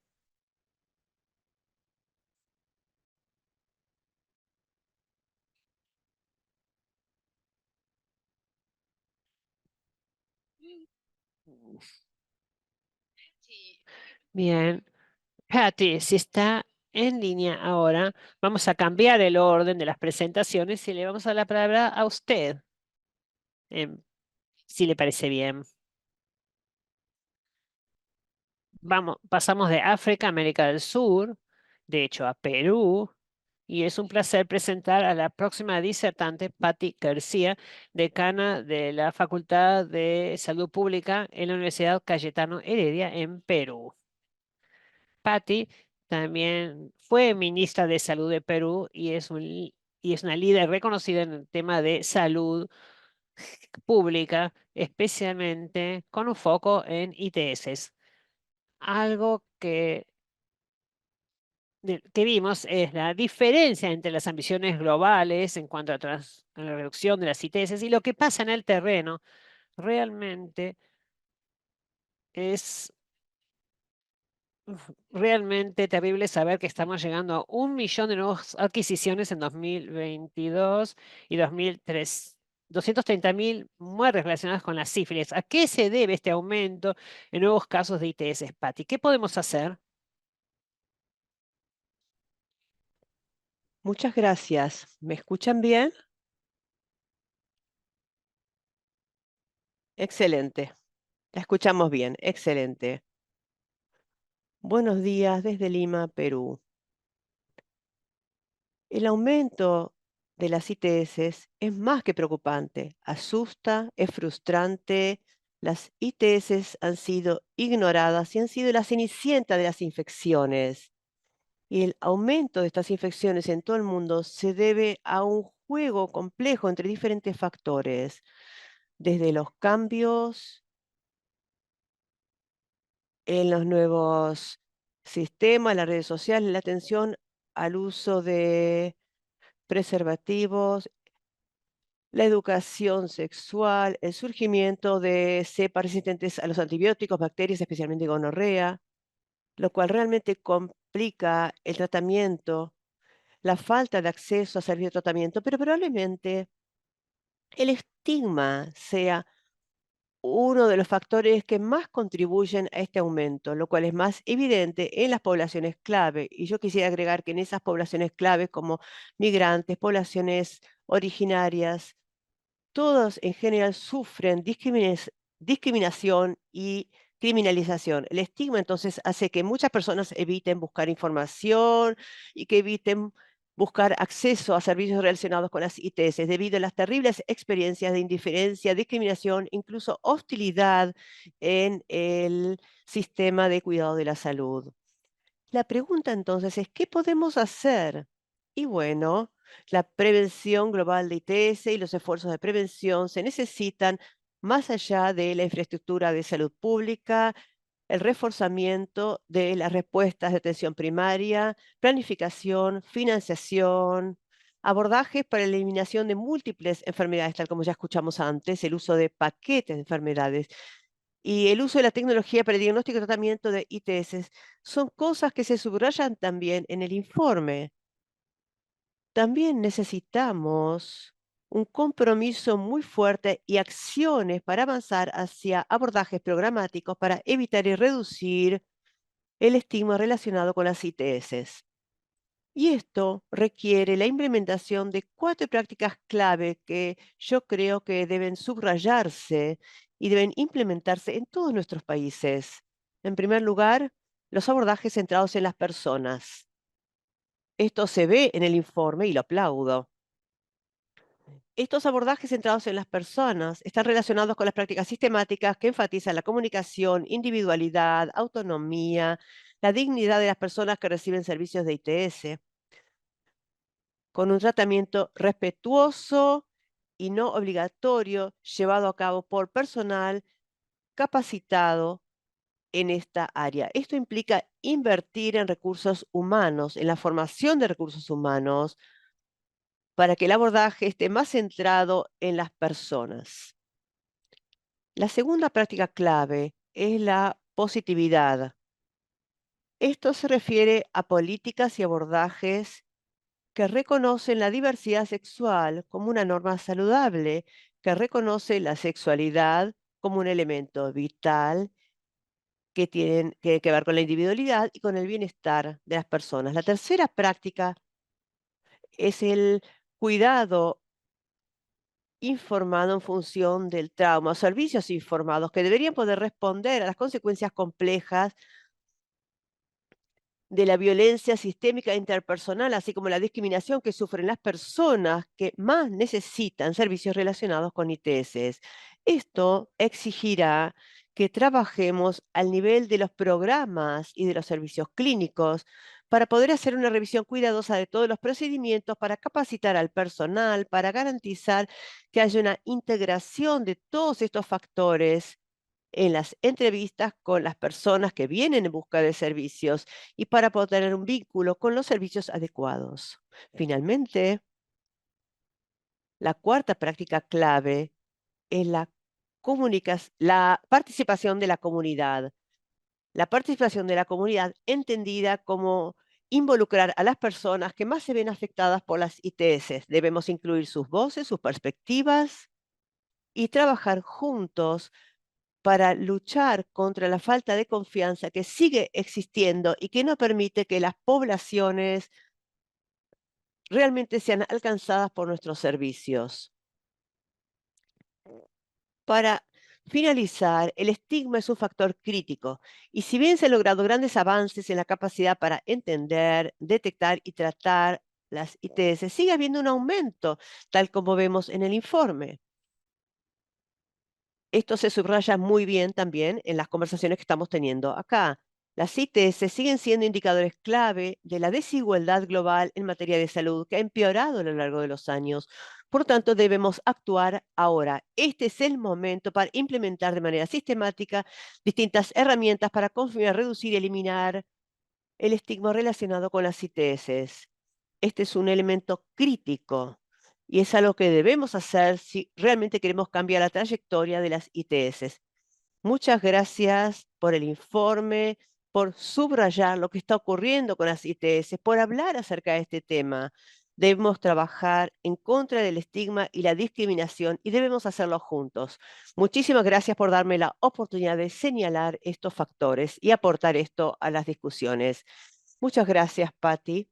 Bien. Patty, si está en línea ahora, vamos a cambiar el orden de las presentaciones y le vamos a dar la palabra a usted, em, si le parece bien. Vamos, pasamos de África a América del Sur, de hecho a Perú, y es un placer presentar a la próxima disertante, Patty García, decana de la Facultad de Salud Pública en la Universidad Cayetano Heredia en Perú. Patty también fue ministra de Salud de Perú y es una líder reconocida en el tema de salud pública, especialmente con un foco en ITS. Algo que vimos es la diferencia entre las ambiciones globales en cuanto a la reducción de las ITS y lo que pasa en el terreno. Realmente es realmente terrible saber que estamos llegando a 1 millón de nuevas adquisiciones en 2022 y 230.000 muertes relacionadas con la sífilis. ¿A qué se debe este aumento en nuevos casos de ITS, Patty? ¿Qué podemos hacer? Muchas gracias. ¿Me escuchan bien? Excelente. La escuchamos bien. Excelente. Buenos días desde Lima, Perú. El aumento de las ITS es más que preocupante. Asusta, es frustrante. Las ITS han sido ignoradas y han sido la cenicienta de las infecciones. Y el aumento de estas infecciones en todo el mundo se debe a un juego complejo entre diferentes factores. desde los cambios en los nuevos sistemas, las redes sociales, la atención al uso de preservativos, la educación sexual, el surgimiento de cepas resistentes a los antibióticos, bacterias, especialmente gonorrea, lo cual realmente complica el tratamiento, la falta de acceso a servicios de tratamiento, pero probablemente el estigma sea uno de los factores que más contribuyen a este aumento, lo cual es más evidente en las poblaciones clave. Y yo quisiera agregar que en esas poblaciones claves como migrantes, poblaciones originarias, todos en general sufren discriminación y criminalización. El estigma entonces hace que muchas personas eviten buscar información y que eviten buscar acceso a servicios relacionados con las ITS debido a las terribles experiencias de indiferencia, discriminación, incluso hostilidad en el sistema de cuidado de la salud. La pregunta entonces es, ¿qué podemos hacer? Y bueno, la prevención global de ITS y los esfuerzos de prevención se necesitan más allá de la infraestructura de salud pública, el reforzamiento de las respuestas de atención primaria, planificación, financiación, abordajes para la eliminación de múltiples enfermedades, tal como ya escuchamos antes, el uso de paquetes de enfermedades y el uso de la tecnología para el diagnóstico y tratamiento de ITS son cosas que se subrayan también en el informe. También necesitamos un compromiso muy fuerte y acciones para avanzar hacia abordajes programáticos para evitar y reducir el estigma relacionado con las ITS. Y esto requiere la implementación de 4 prácticas clave que yo creo que deben subrayarse y deben implementarse en todos nuestros países. En primer lugar, los abordajes centrados en las personas. Esto se ve en el informe y lo aplaudo. Estos abordajes centrados en las personas están relacionados con las prácticas sistemáticas que enfatizan la comunicación, individualidad, autonomía, la dignidad de las personas que reciben servicios de ITS con un tratamiento respetuoso y no obligatorio llevado a cabo por personal capacitado en esta área. Esto implica invertir en recursos humanos, en la formación de recursos humanos, para que el abordaje esté más centrado en las personas. La segunda práctica clave es la positividad. Esto se refiere a políticas y abordajes que reconocen la diversidad sexual como una norma saludable, que reconoce la sexualidad como un elemento vital que tiene que ver con la individualidad y con el bienestar de las personas. La tercera práctica es el cuidado informado en función del trauma, o servicios informados que deberían poder responder a las consecuencias complejas de la violencia sistémica interpersonal, así como la discriminación que sufren las personas que más necesitan servicios relacionados con ITS. Esto exigirá que trabajemos al nivel de los programas y de los servicios clínicos para poder hacer una revisión cuidadosa de todos los procedimientos, para capacitar al personal, para garantizar que haya una integración de todos estos factores en las entrevistas con las personas que vienen en busca de servicios y para poder tener un vínculo con los servicios adecuados. Finalmente, la cuarta práctica clave es la participación de la comunidad. La participación de la comunidad entendida como involucrar a las personas que más se ven afectadas por las ITS. Debemos incluir sus voces, sus perspectivas y trabajar juntos para luchar contra la falta de confianza que sigue existiendo y que no permite que las poblaciones realmente sean alcanzadas por nuestros servicios. Para finalizar, el estigma es un factor crítico y si bien se han logrado grandes avances en la capacidad para entender, detectar y tratar las ITS, sigue habiendo un aumento, tal como vemos en el informe. Esto se subraya muy bien también en las conversaciones que estamos teniendo acá. Las ITS siguen siendo indicadores clave de la desigualdad global en materia de salud que ha empeorado a lo largo de los años. Por lo tanto, debemos actuar ahora. Este es el momento para implementar de manera sistemática distintas herramientas para continuar, reducir y eliminar el estigma relacionado con las ITS. Este es un elemento crítico y es algo que debemos hacer si realmente queremos cambiar la trayectoria de las ITS. Muchas gracias por el informe, por subrayar lo que está ocurriendo con las ITS, por hablar acerca de este tema. Debemos trabajar en contra del estigma y la discriminación y debemos hacerlo juntos. Muchísimas gracias por darme la oportunidad de señalar estos factores y aportar esto a las discusiones. Muchas gracias, Patty.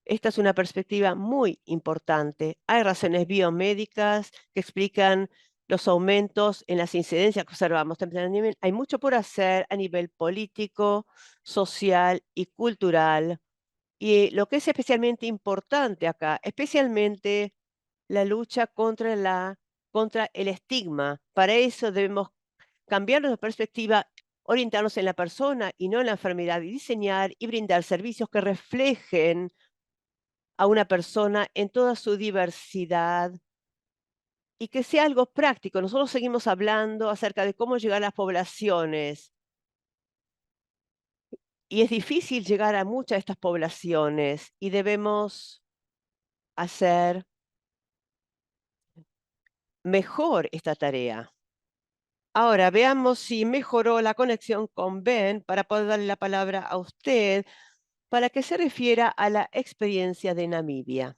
Esta es una perspectiva muy importante. Hay razones biomédicas que explican los aumentos en las incidencias que observamos. También hay mucho por hacer a nivel político, social y cultural. Y lo que es especialmente importante acá, especialmente la lucha contra el estigma. Para eso debemos cambiar nuestra perspectiva, orientarnos en la persona y no en la enfermedad, y diseñar y brindar servicios que reflejen a una persona en toda su diversidad y que sea algo práctico. Nosotros seguimos hablando acerca de cómo llegar a las poblaciones y es difícil llegar a muchas de estas poblaciones y debemos hacer mejor esta tarea. Ahora veamos si mejoró la conexión con Ben para poder darle la palabra a usted para que se refiera a la experiencia de Namibia.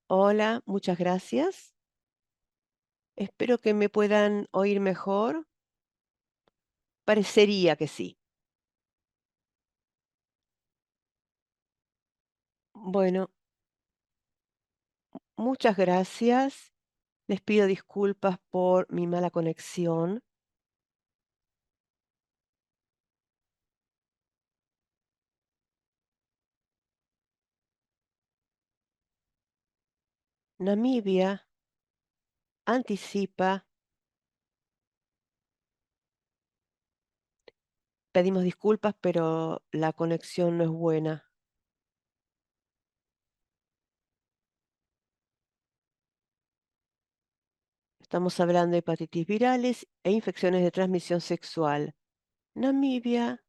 Hola, muchas gracias. Espero que me puedan oír mejor. Parecería que sí. Bueno, muchas gracias. Les pido disculpas por mi mala conexión. Namibia anticipa, pedimos disculpas, pero la conexión no es buena. Estamos hablando de hepatitis virales e infecciones de transmisión sexual. Namibia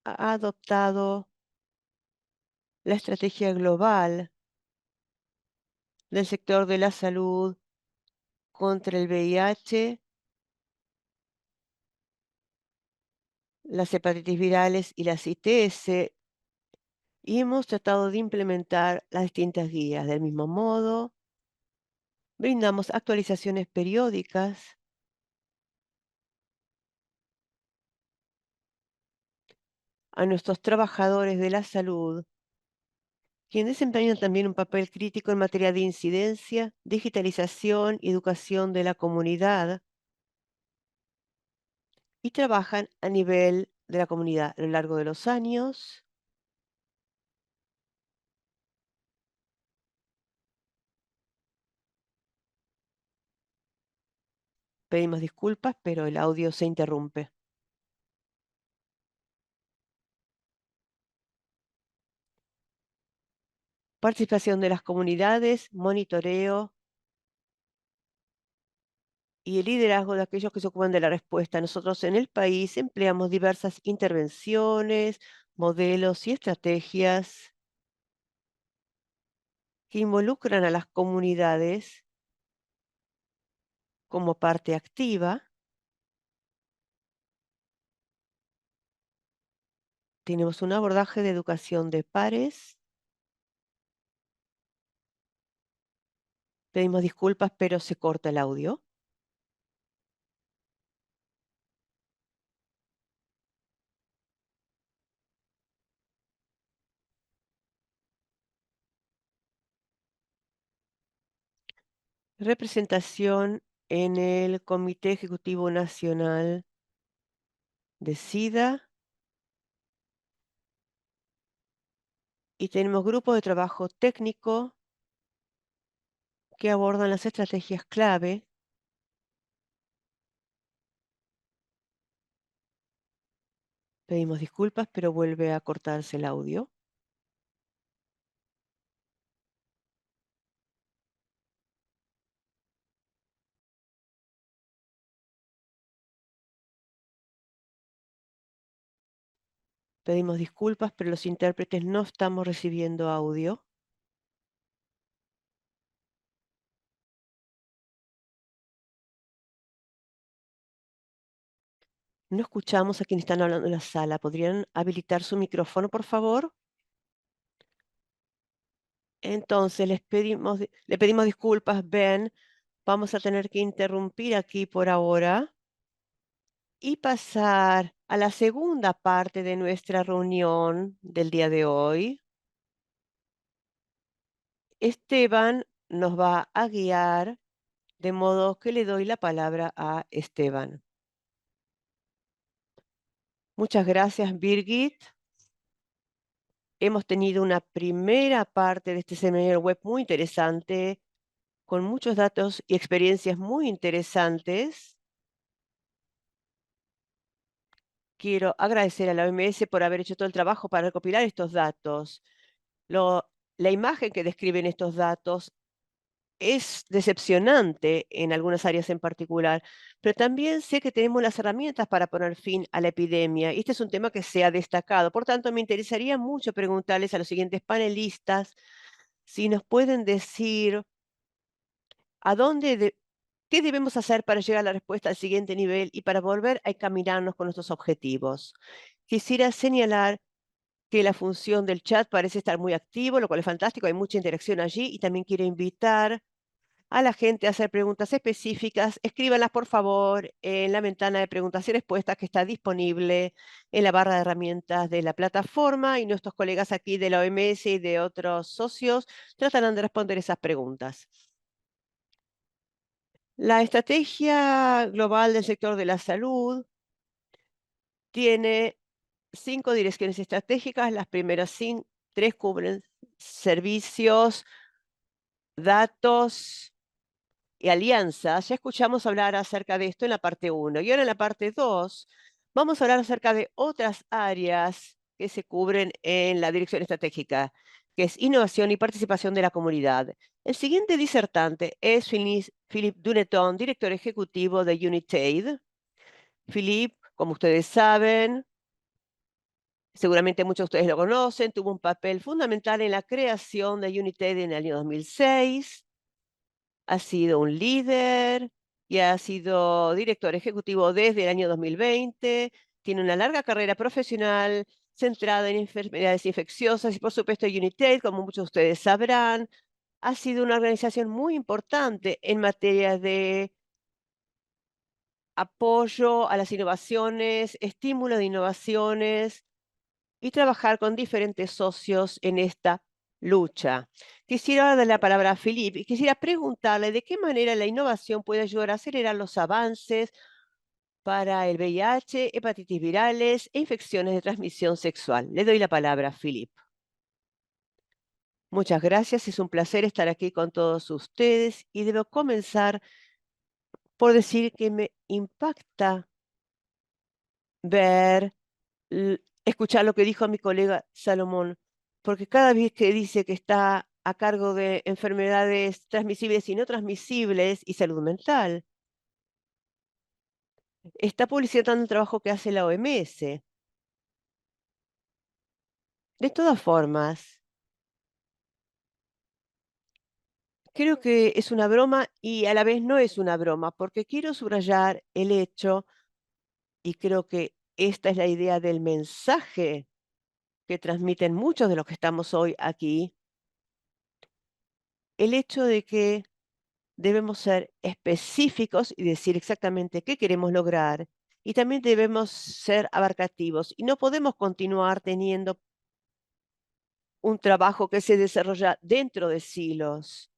ha adoptado la estrategia global del sector de la salud contra el VIH, las hepatitis virales y las ITS, y hemos tratado de implementar las distintas guías. Del mismo modo, brindamos actualizaciones periódicas a nuestros trabajadores de la salud, quienes desempeñan también un papel crítico en materia de incidencia, digitalización y educación de la comunidad, y trabajan a nivel de la comunidad a lo largo de los años. Pedimos disculpas, pero el audio se interrumpe. Participación de las comunidades, monitoreo y el liderazgo de aquellos que se ocupan de la respuesta. Nosotros en el país empleamos diversas intervenciones, modelos y estrategias que involucran a las comunidades como parte activa. Tenemos un abordaje de educación de pares. Pedimos disculpas, pero se corta el audio. Representación en el Comité Ejecutivo Nacional de SIDA. Y tenemos grupos de trabajo técnico que abordan las estrategias clave Pedimos disculpas, pero vuelve a cortarse el audio. Pedimos disculpas, pero los intérpretes no estamos recibiendo audio. No escuchamos a quienes están hablando en la sala. ¿Podrían habilitar su micrófono, por favor? Entonces, le pedimos disculpas, Ben. Vamos a tener que interrumpir aquí por ahora y pasar a la segunda parte de nuestra reunión del día de hoy. Esteban nos va a guiar, de modo que le doy la palabra a Esteban. Muchas gracias, Birgit. Hemos tenido una primera parte de este seminario web muy interesante, con muchos datos y experiencias muy interesantes. Quiero agradecer a la OMS por haber hecho todo el trabajo para recopilar estos datos. La imagen que describen estos datos es decepcionante en algunas áreas en particular, pero también sé que tenemos las herramientas para poner fin a la epidemia. Y este es un tema que se ha destacado. Por tanto, me interesaría mucho preguntarles a los siguientes panelistas si nos pueden decir a qué debemos hacer para llegar a la respuesta al siguiente nivel y para volver a encaminarnos con nuestros objetivos. Quisiera señalar que la función del chat parece estar muy activo, lo cual es fantástico, hay mucha interacción allí y también quiero invitar a la gente a hacer preguntas específicas. Escríbanlas, por favor, en la ventana de preguntas y respuestas que está disponible en la barra de herramientas de la plataforma y nuestros colegas aquí de la OMS y de otros socios tratarán de responder esas preguntas. La estrategia global del sector de la salud tiene 5 direcciones estratégicas. Las primeras tres cubren servicios, datos y alianzas. Ya escuchamos hablar acerca de esto en la parte uno. Y ahora en la parte 2 vamos a hablar acerca de otras áreas que se cubren en la dirección estratégica, que es innovación y participación de la comunidad. El siguiente disertante es Philippe Duneton, director ejecutivo de Unitaid. Philippe, como ustedes saben, seguramente muchos de ustedes lo conocen, tuvo un papel fundamental en la creación de Unitaid en el año 2006. Ha sido un líder y ha sido director ejecutivo desde el año 2020. Tiene una larga carrera profesional centrada en enfermedades infecciosas y, por supuesto, Unitaid, como muchos de ustedes sabrán, ha sido una organización muy importante en materia de apoyo a las innovaciones, estímulo de innovaciones y trabajar con diferentes socios en esta lucha. Quisiera darle la palabra a Philippe y quisiera preguntarle de qué manera la innovación puede ayudar a acelerar los avances para el VIH, hepatitis virales e infecciones de transmisión sexual. Le doy la palabra a Philippe. Muchas gracias, es un placer estar aquí con todos ustedes y debo comenzar por decir que me impacta ver escuchar lo que dijo mi colega Salomón, porque cada vez que dice que está a cargo de enfermedades transmisibles y no transmisibles y salud mental, está publicitando el trabajo que hace la OMS. De todas formas, creo que es una broma y a la vez no es una broma, porque quiero subrayar el hecho, y creo que esta es la idea del mensaje que transmiten muchos de los que estamos hoy aquí, el hecho de que debemos ser específicos y decir exactamente qué queremos lograr. Y también debemos ser abarcativos. Y no podemos continuar teniendo un trabajo que se desarrolla dentro de silos,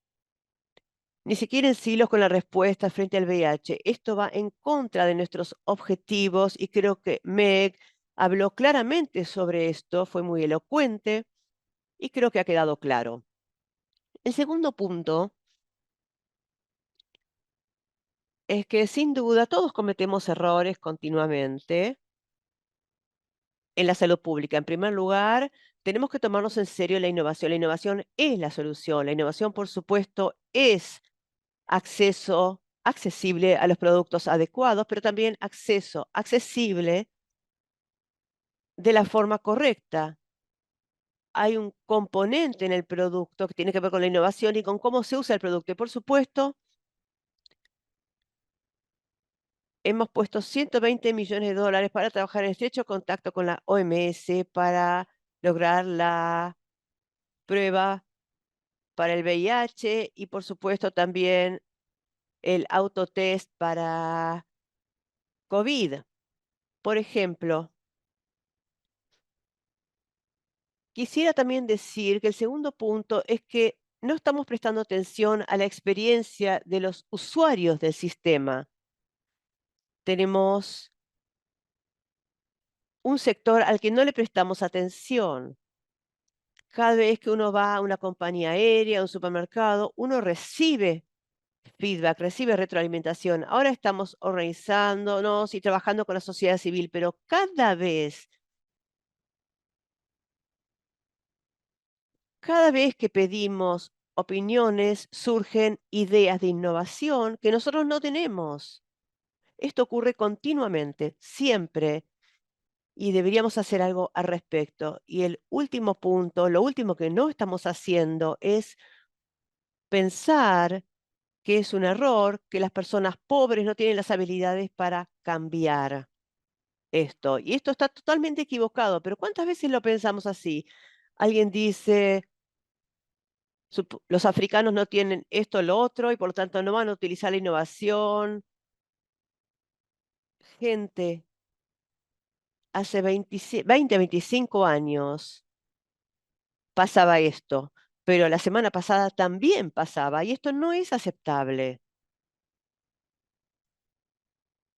ni siquiera en silos con la respuesta frente al VIH. Esto va en contra de nuestros objetivos y creo que Meg habló claramente sobre esto, fue muy elocuente y creo que ha quedado claro. El segundo punto es que sin duda todos cometemos errores continuamente en la salud pública. En primer lugar, tenemos que tomarnos en serio la innovación. La innovación es la solución. La innovación, por supuesto, es acceso accesible a los productos adecuados, pero también acceso accesible de la forma correcta. Hay un componente en el producto que tiene que ver con la innovación y con cómo se usa el producto. Y por supuesto, hemos puesto $120 millones para trabajar en estrecho contacto con la OMS para lograr la prueba para el VIH y por supuesto también el autotest para COVID. Por ejemplo, quisiera también decir que el segundo punto es que no estamos prestando atención a la experiencia de los usuarios del sistema. Tenemos un sector al que no le prestamos atención. Cada vez que uno va a una compañía aérea, a un supermercado, uno recibe feedback, recibe retroalimentación. Ahora estamos organizándonos y trabajando con la sociedad civil, pero cada vez que pedimos opiniones, surgen ideas de innovación que nosotros no tenemos. Esto ocurre continuamente, siempre, y deberíamos hacer algo al respecto. Y el último punto, lo último que no estamos haciendo es pensar que es un error, que las personas pobres no tienen las habilidades para cambiar esto. Y esto está totalmente equivocado, pero ¿cuántas veces lo pensamos así? Alguien dice, los africanos no tienen esto o lo otro y por lo tanto no van a utilizar la innovación. Gente, hace 20, 25 años pasaba esto, pero la semana pasada también pasaba y esto no es aceptable.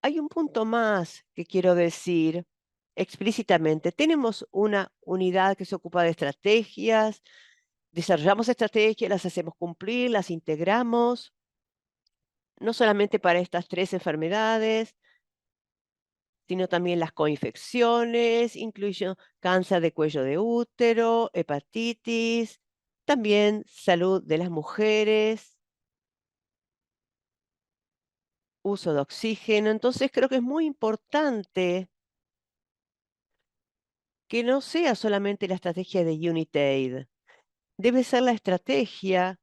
Hay un punto más que quiero decir explícitamente. Tenemos una unidad que se ocupa de estrategias, desarrollamos estrategias, las hacemos cumplir, las integramos, no solamente para estas tres enfermedades, sino también las coinfecciones, incluyen cáncer de cuello de útero, hepatitis, también salud de las mujeres, uso de oxígeno. Entonces creo que es muy importante que no sea solamente la estrategia de UNITAID, debe ser la estrategia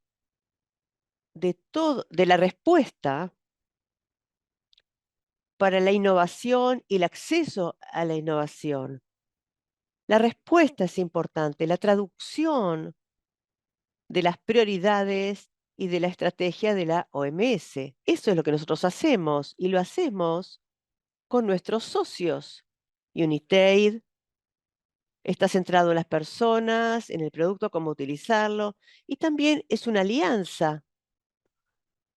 de todo, de la respuesta para la innovación y el acceso a la innovación. La respuesta es importante, la traducción de las prioridades y de la estrategia de la OMS. Eso es lo que nosotros hacemos y lo hacemos con nuestros socios. UNITAID está centrado en las personas, en el producto, cómo utilizarlo, y también es una alianza.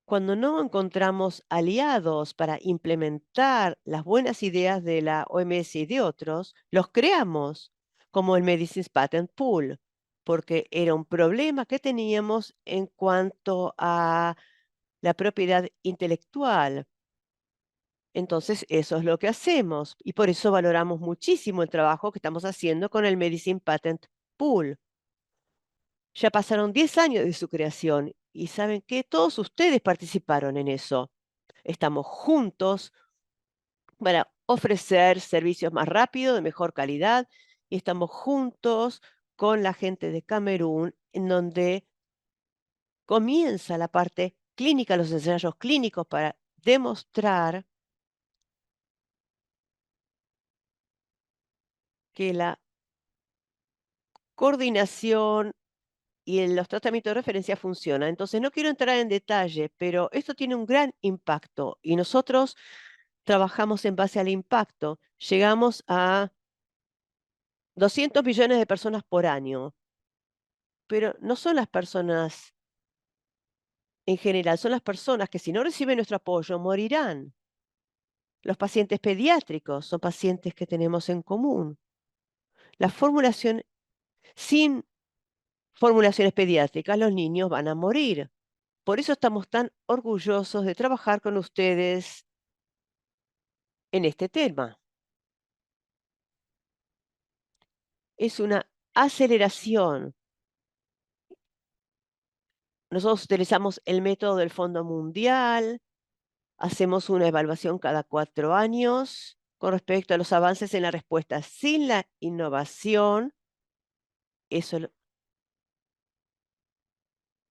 Cuando no encontramos aliados para implementar las buenas ideas de la OMS y de otros, los creamos, como el Medicines Patent Pool, porque era un problema que teníamos en cuanto a la propiedad intelectual. Entonces, eso es lo que hacemos y por eso valoramos muchísimo el trabajo que estamos haciendo con el Medicine Patent Pool. Ya pasaron 10 años de su creación y ¿saben qué? Todos ustedes participaron en eso. Estamos juntos para ofrecer servicios más rápidos, de mejor calidad, y estamos juntos con la gente de Camerún, en donde comienza la parte clínica, los ensayos clínicos para demostrar que la coordinación y en los tratamientos de referencia funciona. Entonces, no quiero entrar en detalle, pero esto tiene un gran impacto y nosotros trabajamos en base al impacto. Llegamos a 200 millones de personas por año, pero no son las personas en general, son las personas que si no reciben nuestro apoyo morirán. Los pacientes pediátricos son pacientes que tenemos en común. La formulación, sin formulaciones pediátricas, los niños van a morir. Por eso estamos tan orgullosos de trabajar con ustedes en este tema. es una aceleración. Nosotros utilizamos el método del Fondo Mundial, hacemos una evaluación cada 4 años con respecto a los avances en la respuesta. Sin la innovación, eso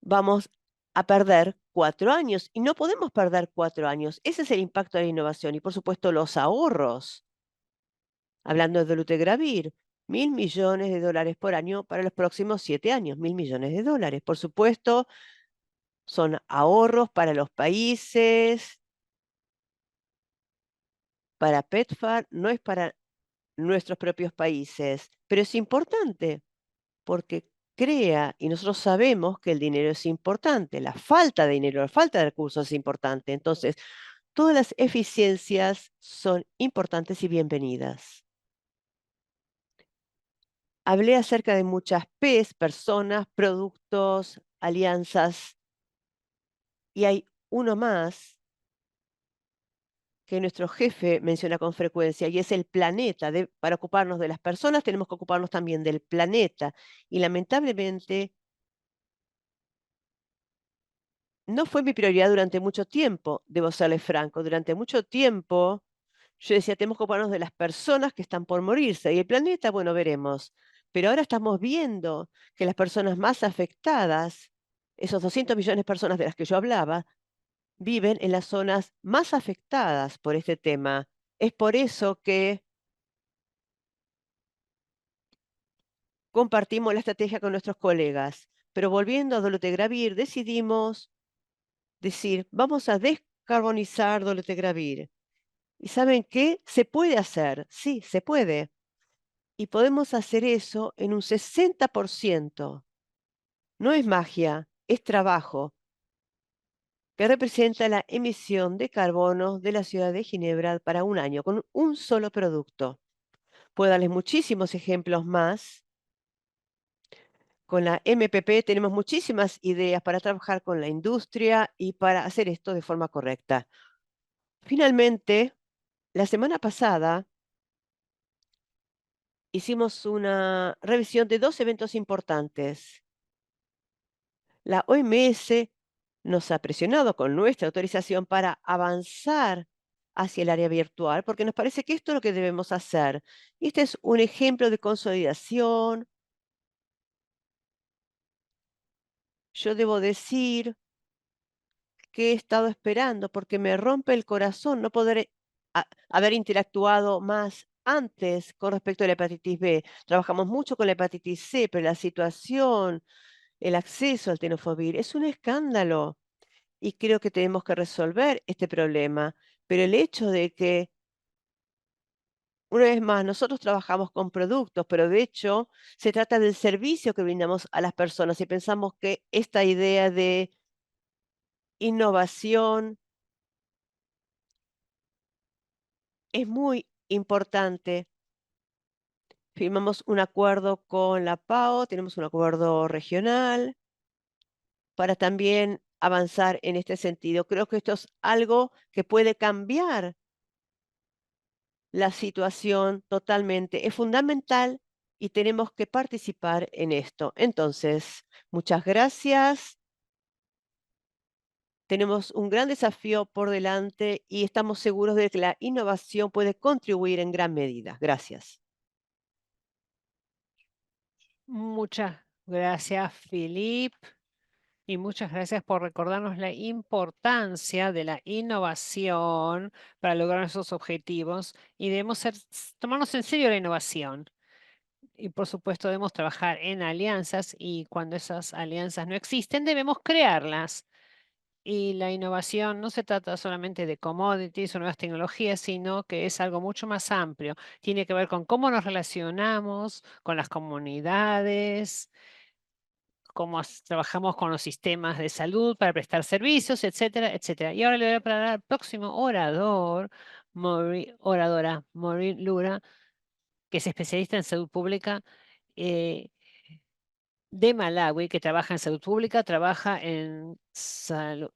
vamos a perder 4 años y no podemos perder 4 años. Ese es el impacto de la innovación y, por supuesto, los ahorros. Hablando de dolutegravir, $1.000 millones por año para los próximos 7 años, $1.000 millones. Por supuesto, son ahorros para los países, para PEPFAR, no es para nuestros propios países, pero es importante porque crea, y nosotros sabemos que el dinero es importante, la falta de dinero, la falta de recursos es importante. Entonces, todas las eficiencias son importantes y bienvenidas. Hablé acerca de muchas P's, personas, productos, alianzas, y hay uno más que nuestro jefe menciona con frecuencia, y es el planeta. Para ocuparnos de las personas, tenemos que ocuparnos también del planeta. Y lamentablemente, no fue mi prioridad durante mucho tiempo, debo serle franco. Durante mucho tiempo, yo decía, tenemos que ocuparnos de las personas que están por morirse. Y el planeta, bueno, veremos. Pero ahora estamos viendo que las personas más afectadas, esos 200 millones de personas de las que yo hablaba, viven en las zonas más afectadas por este tema. Es por eso que compartimos la estrategia con nuestros colegas. Pero volviendo a dolutegravir, decidimos decir, vamos a descarbonizar dolutegravir. ¿Y saben qué? Se puede hacer, sí, se puede. Y podemos hacer eso en un 60%. No es magia, es trabajo que representa la emisión de carbono de la ciudad de Ginebra para un año con un solo producto. Puedo darles muchísimos ejemplos más. Con la MPP tenemos muchísimas ideas para trabajar con la industria y para hacer esto de forma correcta. Finalmente, la semana pasada hicimos una revisión de 2 eventos importantes. La OMS nos ha presionado con nuestra autorización para avanzar hacia el área virtual, porque nos parece que esto es lo que debemos hacer. Y este es un ejemplo de consolidación. Yo debo decir que he estado esperando porque me rompe el corazón no poder haber interactuado más antes con respecto a la hepatitis B. Trabajamos mucho con la hepatitis C, pero la situación, el acceso al tenofovir es un escándalo y creo que tenemos que resolver este problema. Pero el hecho de que, una vez más, nosotros trabajamos con productos, pero de hecho se trata del servicio que brindamos a las personas y pensamos que esta idea de innovación es muy importante. Firmamos un acuerdo con la PAO, tenemos un acuerdo regional para también avanzar en este sentido. Creo que esto es algo que puede cambiar la situación totalmente. Es fundamental y tenemos que participar en esto. Entonces, muchas gracias. Tenemos un gran desafío por delante y estamos seguros de que la innovación puede contribuir en gran medida. Gracias. Muchas gracias, Philip, y muchas gracias por recordarnos la importancia de la innovación para lograr esos objetivos y debemos tomarnos en serio la innovación. Y por supuesto debemos trabajar en alianzas y cuando esas alianzas no existen, debemos crearlas. Y la innovación no se trata solamente de commodities o nuevas tecnologías, sino que es algo mucho más amplio. Tiene que ver con cómo nos relacionamos con las comunidades, cómo trabajamos con los sistemas de salud para prestar servicios, etcétera, etcétera. Y ahora le voy a hablar al próximo orador, oradora Maureen Lura, que es especialista en salud pública. De Malawi, que trabaja en salud pública, trabaja en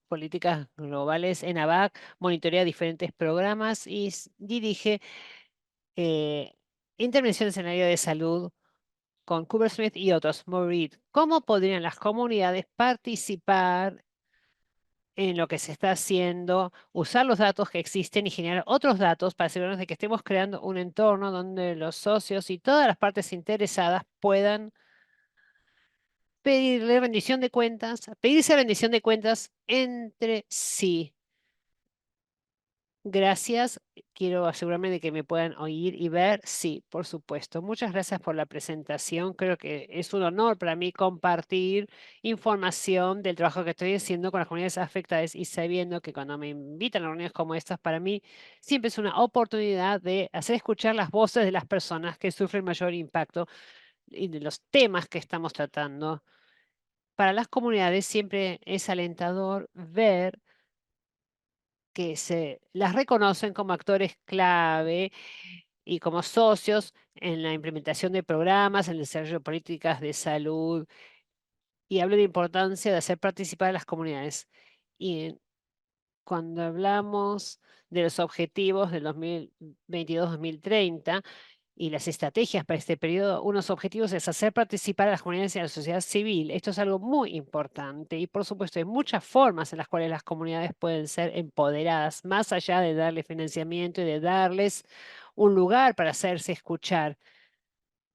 políticas globales en ABAC, monitorea diferentes programas y dirige eh, intervenciones en el área de salud con Kubersmith y otros, Morid, ¿cómo podrían las comunidades participar en lo que se está haciendo, usar los datos que existen y generar otros datos para asegurarnos de que estemos creando un entorno donde los socios y todas las partes interesadas puedan pedirle rendición de cuentas, pedirse rendición de cuentas entre sí? Gracias. Quiero asegurarme de que me puedan oír y ver. Sí, por supuesto. Muchas gracias por la presentación. Creo que es un honor para mí compartir información del trabajo que estoy haciendo con las comunidades afectadas y sabiendo que cuando me invitan a reuniones como estas, para mí siempre es una oportunidad de hacer escuchar las voces de las personas que sufren mayor impacto y de los temas que estamos tratando. Para las comunidades siempre es alentador ver que se las reconocen como actores clave y como socios en la implementación de programas, en el desarrollo de políticas de salud, y hablo de importancia de hacer participar a las comunidades. Y cuando hablamos de los objetivos del 2022-2030 y las estrategias para este periodo, unos objetivos es hacer participar a las comunidades y a la sociedad civil. Esto es algo muy importante y por supuesto hay muchas formas en las cuales las comunidades pueden ser empoderadas, más allá de darles financiamiento y de darles un lugar para hacerse escuchar.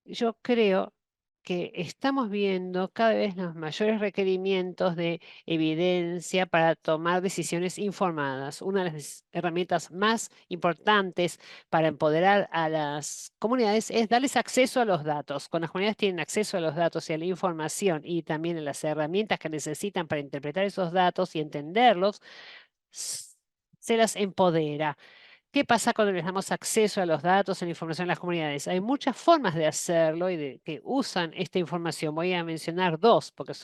Yo creo que estamos viendo cada vez los mayores requerimientos de evidencia para tomar decisiones informadas. Una de las herramientas más importantes para empoderar a las comunidades es darles acceso a los datos. Cuando las comunidades tienen acceso a los datos y a la información y también a las herramientas que necesitan para interpretar esos datos y entenderlos, se las empodera. ¿Qué pasa cuando les damos acceso a los datos, a la información a las comunidades? Hay muchas formas de hacerlo y de que usan esta información. Voy a mencionar dos porque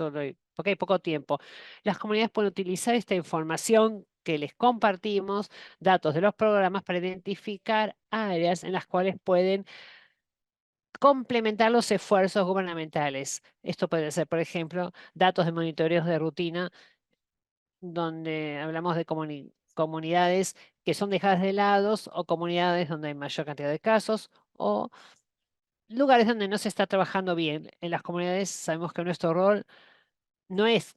hay poco tiempo. Las comunidades pueden utilizar esta información que les compartimos, datos de los programas, para identificar áreas en las cuales pueden complementar los esfuerzos gubernamentales. Esto puede ser, por ejemplo, datos de monitoreos de rutina donde hablamos de comunidades que son dejadas de lado o comunidades donde hay mayor cantidad de casos o lugares donde no se está trabajando bien. En las comunidades sabemos que nuestro rol no es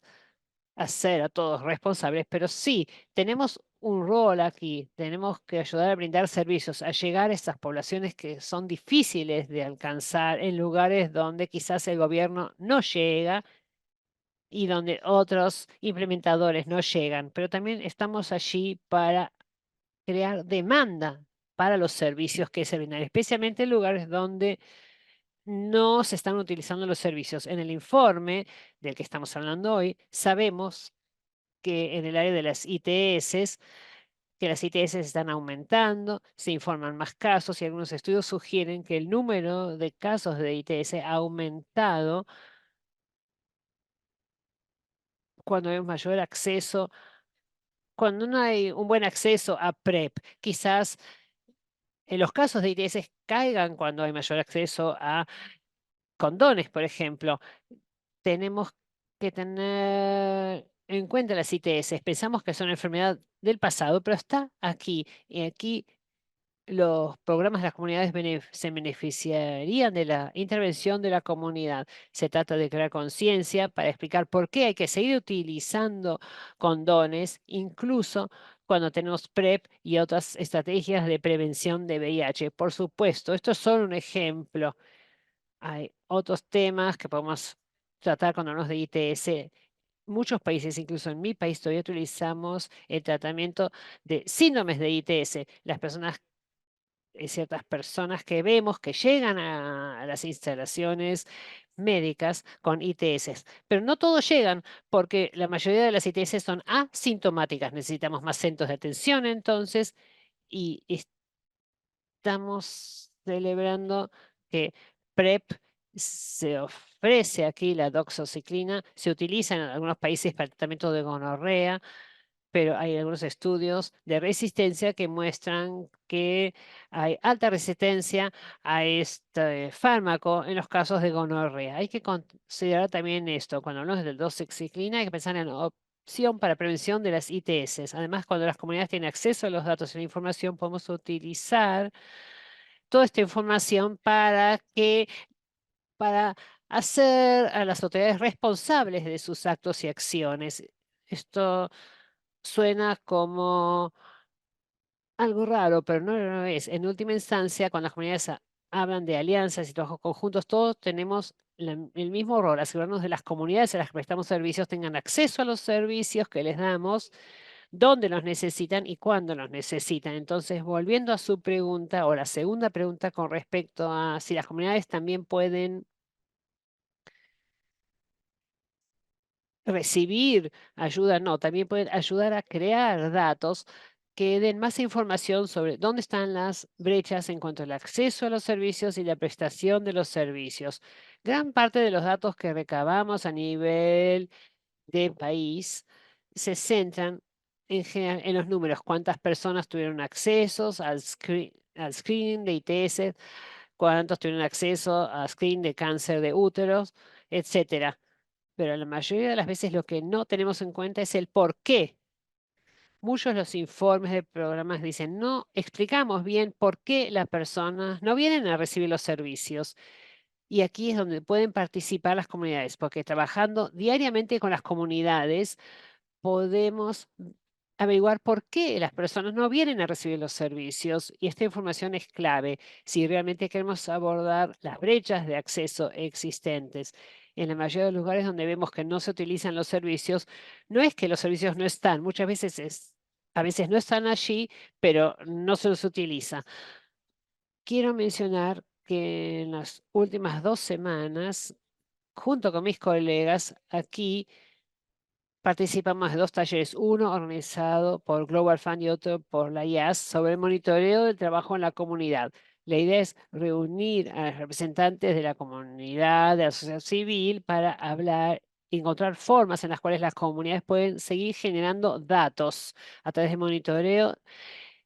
hacer a todos responsables, pero sí tenemos un rol aquí. Tenemos que ayudar a brindar servicios, a llegar a estas poblaciones que son difíciles de alcanzar en lugares donde quizás el gobierno no llega y donde otros implementadores no llegan, pero también estamos allí para crear demanda para los servicios que se brindan, especialmente en lugares donde no se están utilizando los servicios. En el informe del que estamos hablando hoy, sabemos que en el área de las ITS, que las ITS están aumentando, se informan más casos y algunos estudios sugieren que el número de casos de ITS ha aumentado cuando hay un mayor acceso. Cuando no hay un buen acceso a PrEP, quizás en los casos de ITS caigan cuando hay mayor acceso a condones, por ejemplo. Tenemos que tener en cuenta las ITS. Pensamos que son una enfermedad del pasado, pero está aquí. Y aquí los programas de las comunidades se beneficiarían de la intervención de la comunidad. Se trata de crear conciencia para explicar por qué hay que seguir utilizando condones, incluso cuando tenemos PrEP y otras estrategias de prevención de VIH. Por supuesto, esto es solo un ejemplo. Hay otros temas que podemos tratar cuando hablamos de ITS. Muchos países, incluso en mi país, todavía utilizamos el tratamiento de síndromes de ITS. Las personas ciertas personas que vemos que llegan a las instalaciones médicas con ITS, pero no todos llegan porque la mayoría de las ITS son asintomáticas. Necesitamos más centros de atención entonces y estamos celebrando que PrEP se ofrece aquí, la doxociclina, se utiliza en algunos países para el tratamiento de gonorrea, pero hay algunos estudios de resistencia que muestran que hay alta resistencia a este fármaco en los casos de gonorrea. Hay que considerar también esto. Cuando hablamos del doxiciclina, hay que pensar en la opción para prevención de las ITS. Además, cuando las comunidades tienen acceso a los datos y la información, podemos utilizar toda esta información para que para hacer a las autoridades responsables de sus actos y acciones. Esto suena como algo raro, pero no lo es. En última instancia, cuando las comunidades hablan de alianzas y trabajos conjuntos, todos tenemos el mismo rol, asegurarnos de las comunidades a las que prestamos servicios tengan acceso a los servicios que les damos, dónde los necesitan y cuándo los necesitan. Entonces, volviendo a su pregunta o la segunda pregunta con respecto a si las comunidades también pueden recibir ayuda, no, también pueden ayudar a crear datos que den más información sobre dónde están las brechas en cuanto al acceso a los servicios y la prestación de los servicios. Gran parte de los datos que recabamos a nivel de país se centran en general en los números, cuántas personas tuvieron accesos al screening de ITS, cuántos tuvieron acceso a screening de cáncer de úteros, etcétera. Pero la mayoría de las veces lo que no tenemos en cuenta es el por qué. Muchos de los informes de programas dicen, no explicamos bien por qué las personas no vienen a recibir los servicios. Y aquí es donde pueden participar las comunidades, porque trabajando diariamente con las comunidades podemos averiguar por qué las personas no vienen a recibir los servicios. Y esta información es clave si realmente queremos abordar las brechas de acceso existentes. En la mayoría de los lugares donde vemos que no se utilizan los servicios, no es que los servicios no están, muchas veces a veces no están allí, pero no se los utiliza. Quiero mencionar que en las últimas 2 semanas, junto con mis colegas aquí, participamos de 2 talleres, uno organizado por Global Fund y otro por la IAS, sobre el monitoreo del trabajo en la comunidad. La idea es reunir a representantes de la comunidad, de la sociedad civil, para hablar y encontrar formas en las cuales las comunidades pueden seguir generando datos a través de monitoreo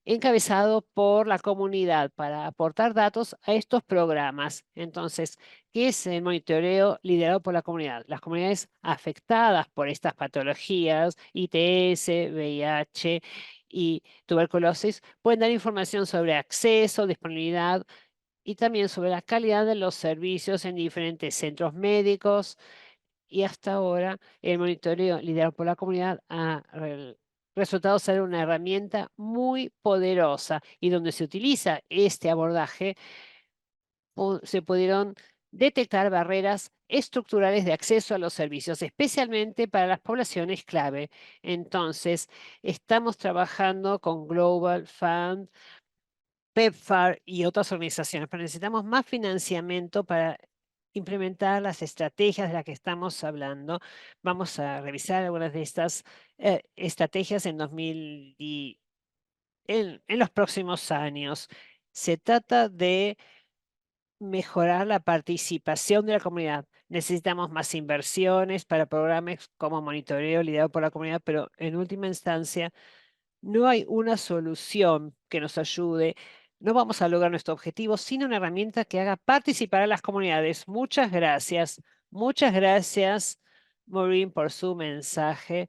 encabezado por la comunidad para aportar datos a estos programas. Entonces, ¿qué es el monitoreo liderado por la comunidad? Las comunidades afectadas por estas patologías, ITS, VIH y tuberculosis, pueden dar información sobre acceso, disponibilidad y también sobre la calidad de los servicios en diferentes centros médicos, y hasta ahora el monitoreo liderado por la comunidad ha resultado ser una herramienta muy poderosa, y donde se utiliza este abordaje se pudieron detectar barreras estructurales de acceso a los servicios, especialmente para las poblaciones clave. Entonces, estamos trabajando con Global Fund, PEPFAR y otras organizaciones, pero necesitamos más financiamiento para implementar las estrategias de las que estamos hablando. Vamos a revisar algunas de estas estrategias en 2000 en los próximos años. Se trata de mejorar la participación de la comunidad. Necesitamos más inversiones para programas como monitoreo liderado por la comunidad, pero en última instancia no hay una solución que nos ayude. No vamos a lograr nuestro objetivo sin una herramienta que haga participar a las comunidades. Muchas gracias. Muchas gracias, Maureen, por su mensaje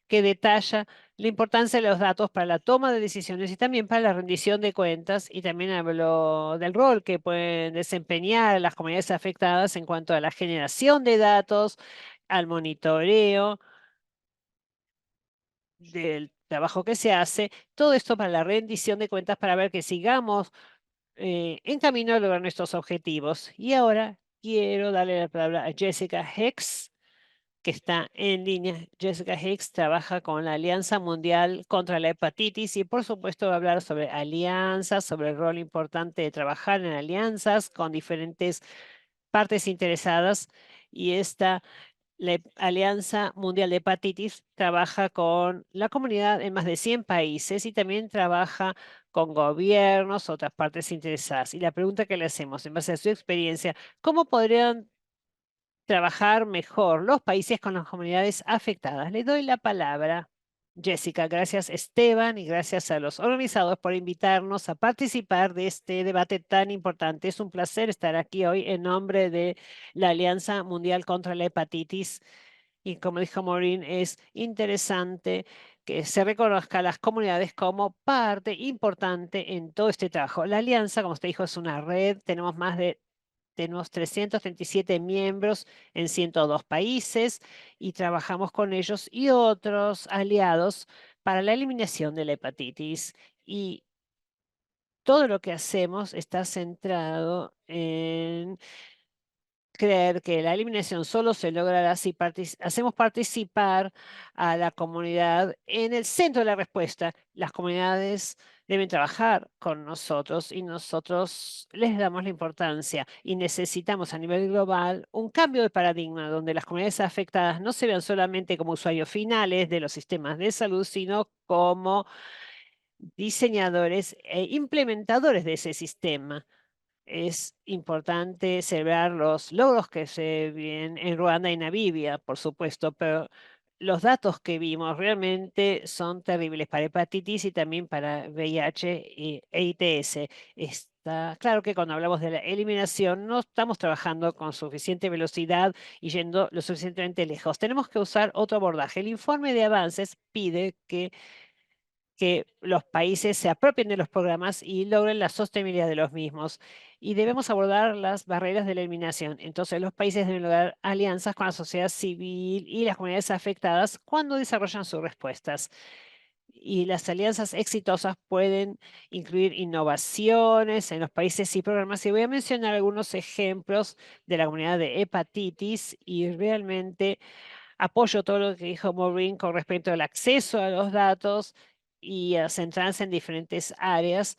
que detalla la importancia de los datos para la toma de decisiones y también para la rendición de cuentas, y también habló del rol que pueden desempeñar las comunidades afectadas en cuanto a la generación de datos, al monitoreo del trabajo que se hace, todo esto para la rendición de cuentas, para ver que sigamos en camino a lograr nuestros objetivos. Y ahora quiero darle la palabra a Jessica Hicks, que está en línea. Jessica Hicks trabaja con la Alianza Mundial contra la Hepatitis y por supuesto va a hablar sobre alianzas, sobre el rol importante de trabajar en alianzas con diferentes partes interesadas. Y esta la Alianza Mundial de Hepatitis trabaja con la comunidad en más de 100 países y también trabaja con gobiernos, otras partes interesadas. Y la pregunta que le hacemos, en base a su experiencia, ¿cómo podrían trabajar mejor los países con las comunidades afectadas? Le doy la palabra, Jessica. Gracias, Esteban, y gracias a los organizadores por invitarnos a participar de este debate tan importante. Es un placer estar aquí hoy en nombre de la Alianza Mundial contra la Hepatitis. Y como dijo Maureen, es interesante que se reconozca a las comunidades como parte importante en todo este trabajo. La alianza, como usted dijo, es una red. Tenemos más de tenemos 337 miembros en 102 países y trabajamos con ellos y otros aliados para la eliminación de la hepatitis. Y todo lo que hacemos está centrado en creer que la eliminación solo se logrará si hacemos participar a la comunidad en el centro de la respuesta. Las comunidades deben trabajar con nosotros y nosotros les damos la importancia y necesitamos a nivel global un cambio de paradigma donde las comunidades afectadas no se vean solamente como usuarios finales de los sistemas de salud, sino como diseñadores e implementadores de ese sistema. Es importante celebrar los logros que se ven en Ruanda y Namibia, por supuesto, pero los datos que vimos realmente son terribles para hepatitis y también para VIH e ITS. Está claro que cuando hablamos de la eliminación no estamos trabajando con suficiente velocidad y yendo lo suficientemente lejos. Tenemos que usar otro abordaje. El informe de avances pide que los países se apropien de los programas y logren la sostenibilidad de los mismos. Y debemos abordar las barreras de la eliminación. Entonces, los países deben lograr alianzas con la sociedad civil y las comunidades afectadas cuando desarrollan sus respuestas. Y las alianzas exitosas pueden incluir innovaciones en los países y programas. Y voy a mencionar algunos ejemplos de la comunidad de hepatitis y realmente apoyo todo lo que dijo Maureen con respecto al acceso a los datos y a centrarse en diferentes áreas,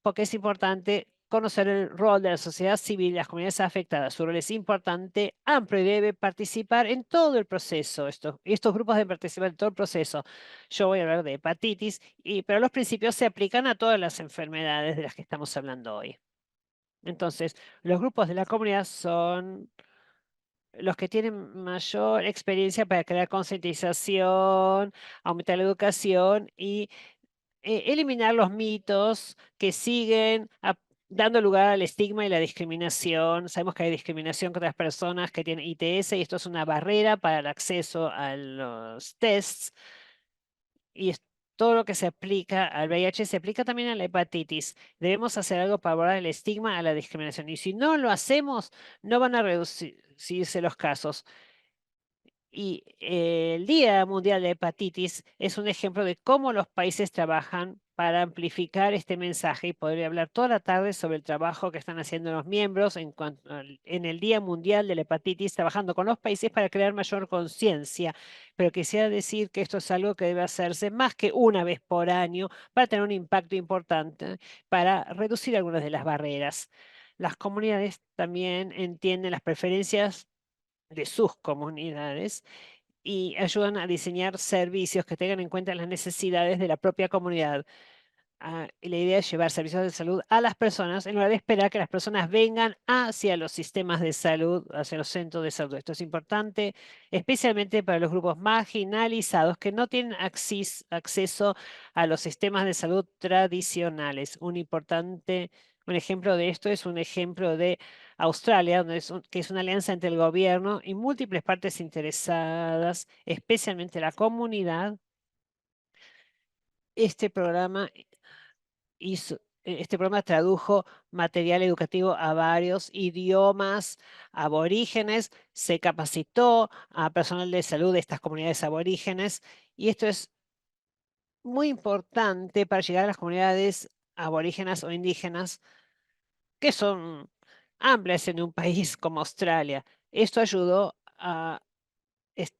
porque es importante conocer el rol de la sociedad civil y las comunidades afectadas. Su rol es importante, amplio y debe participar en todo el proceso. Estos grupos deben participar en todo el proceso. Yo voy a hablar de hepatitis, pero los principios se aplican a todas las enfermedades de las que estamos hablando hoy. Entonces, los grupos de la comunidad son los que tienen mayor experiencia para crear concientización, aumentar la educación y eliminar los mitos que siguen dando lugar al estigma y la discriminación. Sabemos que hay discriminación contra las personas que tienen ITS y esto es una barrera para el acceso a los tests y todo lo que se aplica al VIH se aplica también a la hepatitis. Debemos hacer algo para abordar el estigma a la discriminación y si no lo hacemos, no van a reducirse los casos. Y el Día Mundial de Hepatitis es un ejemplo de cómo los países trabajan para amplificar este mensaje y podría hablar toda la tarde sobre el trabajo que están haciendo los miembros en el Día Mundial de la Hepatitis, trabajando con los países para crear mayor conciencia. Pero quisiera decir que esto es algo que debe hacerse más que una vez por año para tener un impacto importante, para reducir algunas de las barreras. Las comunidades también entienden las preferencias de sus comunidades y ayudan a diseñar servicios que tengan en cuenta las necesidades de la propia comunidad. Y la idea es llevar servicios de salud a las personas en lugar de esperar que las personas vengan hacia los sistemas de salud, hacia los centros de salud. Esto es importante, especialmente para los grupos marginalizados que no tienen acceso a los sistemas de salud tradicionales. Un ejemplo de esto es un ejemplo de Australia, que es una alianza entre el gobierno y múltiples partes interesadas, especialmente la comunidad. Este programa este programa tradujo material educativo a varios idiomas aborígenes, se capacitó a personal de salud de estas comunidades aborígenes y esto es muy importante para llegar a las comunidades aborígenas o indígenas que son amplias en un país como Australia. Esto ayudó a es-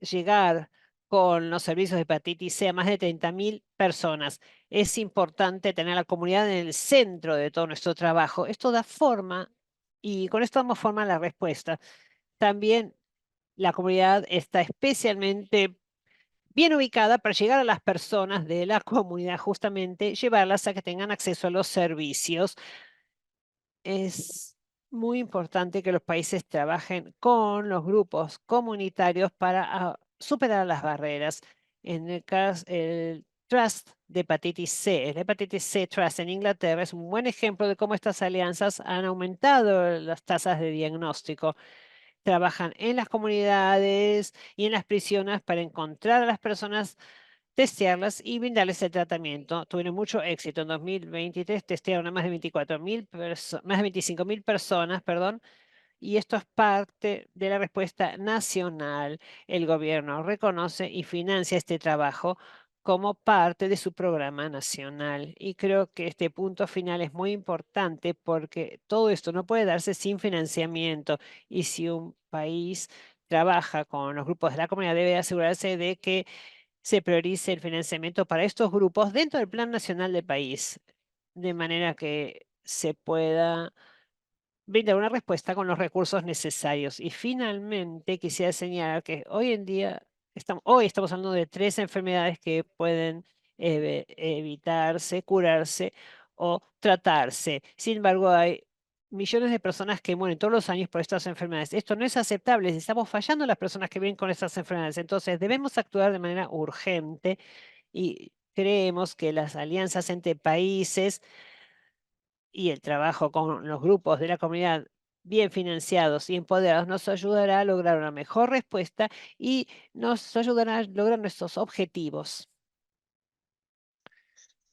llegar con los servicios de hepatitis C a más de 30.000 personas. Es importante tener a la comunidad en el centro de todo nuestro trabajo. Esto da forma y con esto damos forma a la respuesta. También la comunidad está especialmente bien ubicada para llegar a las personas de la comunidad, justamente llevarlas a que tengan acceso a los servicios. Es muy importante que los países trabajen con los grupos comunitarios para superar las barreras. En el caso, el Trust de hepatitis C, el hepatitis C Trust en Inglaterra es un buen ejemplo de cómo estas alianzas han aumentado las tasas de diagnóstico. Trabajan en las comunidades y en las prisiones para encontrar a las personas testearlas y brindarles el tratamiento. Tuvieron mucho éxito. En 2023 testearon a más de 24.000 más de 25.000 personas, perdón, y esto es parte de la respuesta nacional. El gobierno reconoce y financia este trabajo como parte de su programa nacional. Y creo que este punto final es muy importante porque todo esto no puede darse sin financiamiento. Y si un país trabaja con los grupos de la comunidad, debe asegurarse de que se priorice el financiamiento para estos grupos dentro del Plan Nacional del país, de manera que se pueda brindar una respuesta con los recursos necesarios. Y finalmente quisiera señalar que hoy en día, hoy estamos hablando de 3 enfermedades que pueden evitarse, curarse o tratarse. Sin embargo, hay millones de personas que mueren todos los años por estas enfermedades. Esto no es aceptable. Estamos fallando a las personas que viven con estas enfermedades. Entonces, debemos actuar de manera urgente y creemos que las alianzas entre países y el trabajo con los grupos de la comunidad bien financiados y empoderados nos ayudará a lograr una mejor respuesta y nos ayudará a lograr nuestros objetivos.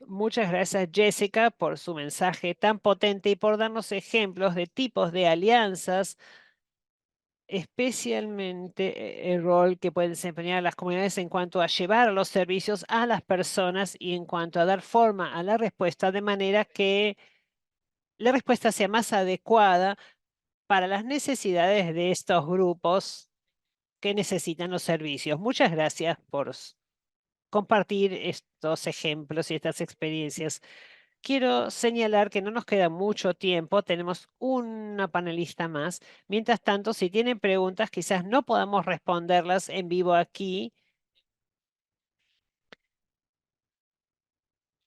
Muchas gracias, Jessica, por su mensaje tan potente y por darnos ejemplos de tipos de alianzas, especialmente el rol que pueden desempeñar las comunidades en cuanto a llevar los servicios a las personas y en cuanto a dar forma a la respuesta de manera que la respuesta sea más adecuada para las necesidades de estos grupos que necesitan los servicios. Muchas gracias por compartir estos ejemplos y estas experiencias. Quiero señalar que no nos queda mucho tiempo, tenemos una panelista más. Mientras tanto, si tienen preguntas, quizás no podamos responderlas en vivo aquí.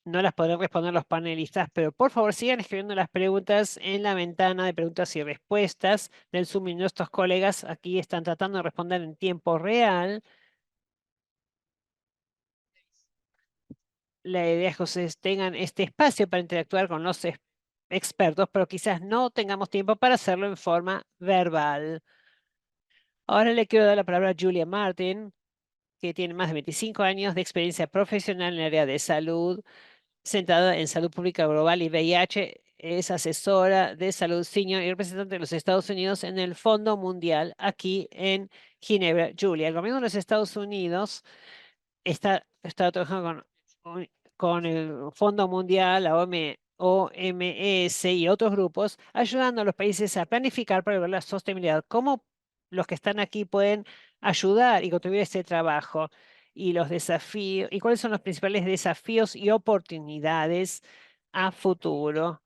No las podrán responder los panelistas, pero por favor sigan escribiendo las preguntas en la ventana de preguntas y respuestas del Zoom. Y nuestros colegas aquí están tratando de responder en tiempo real. La idea es que ustedes tengan este espacio para interactuar con los expertos, pero quizás no tengamos tiempo para hacerlo en forma verbal. Ahora le quiero dar la palabra a Julia Martin, que tiene más de 25 años de experiencia profesional en el área de salud, centrada en salud pública global y VIH. Es asesora de salud senior y representante de los Estados Unidos en el Fondo Mundial aquí en Ginebra. Julia, el gobierno de los Estados Unidos está trabajando con el Fondo Mundial, la OMS y otros grupos, ayudando a los países a planificar para lograr la sostenibilidad. ¿Cómo los que están aquí pueden ayudar y contribuir a este trabajo? Y los desafíos, y cuáles son los principales desafíos y oportunidades a futuro.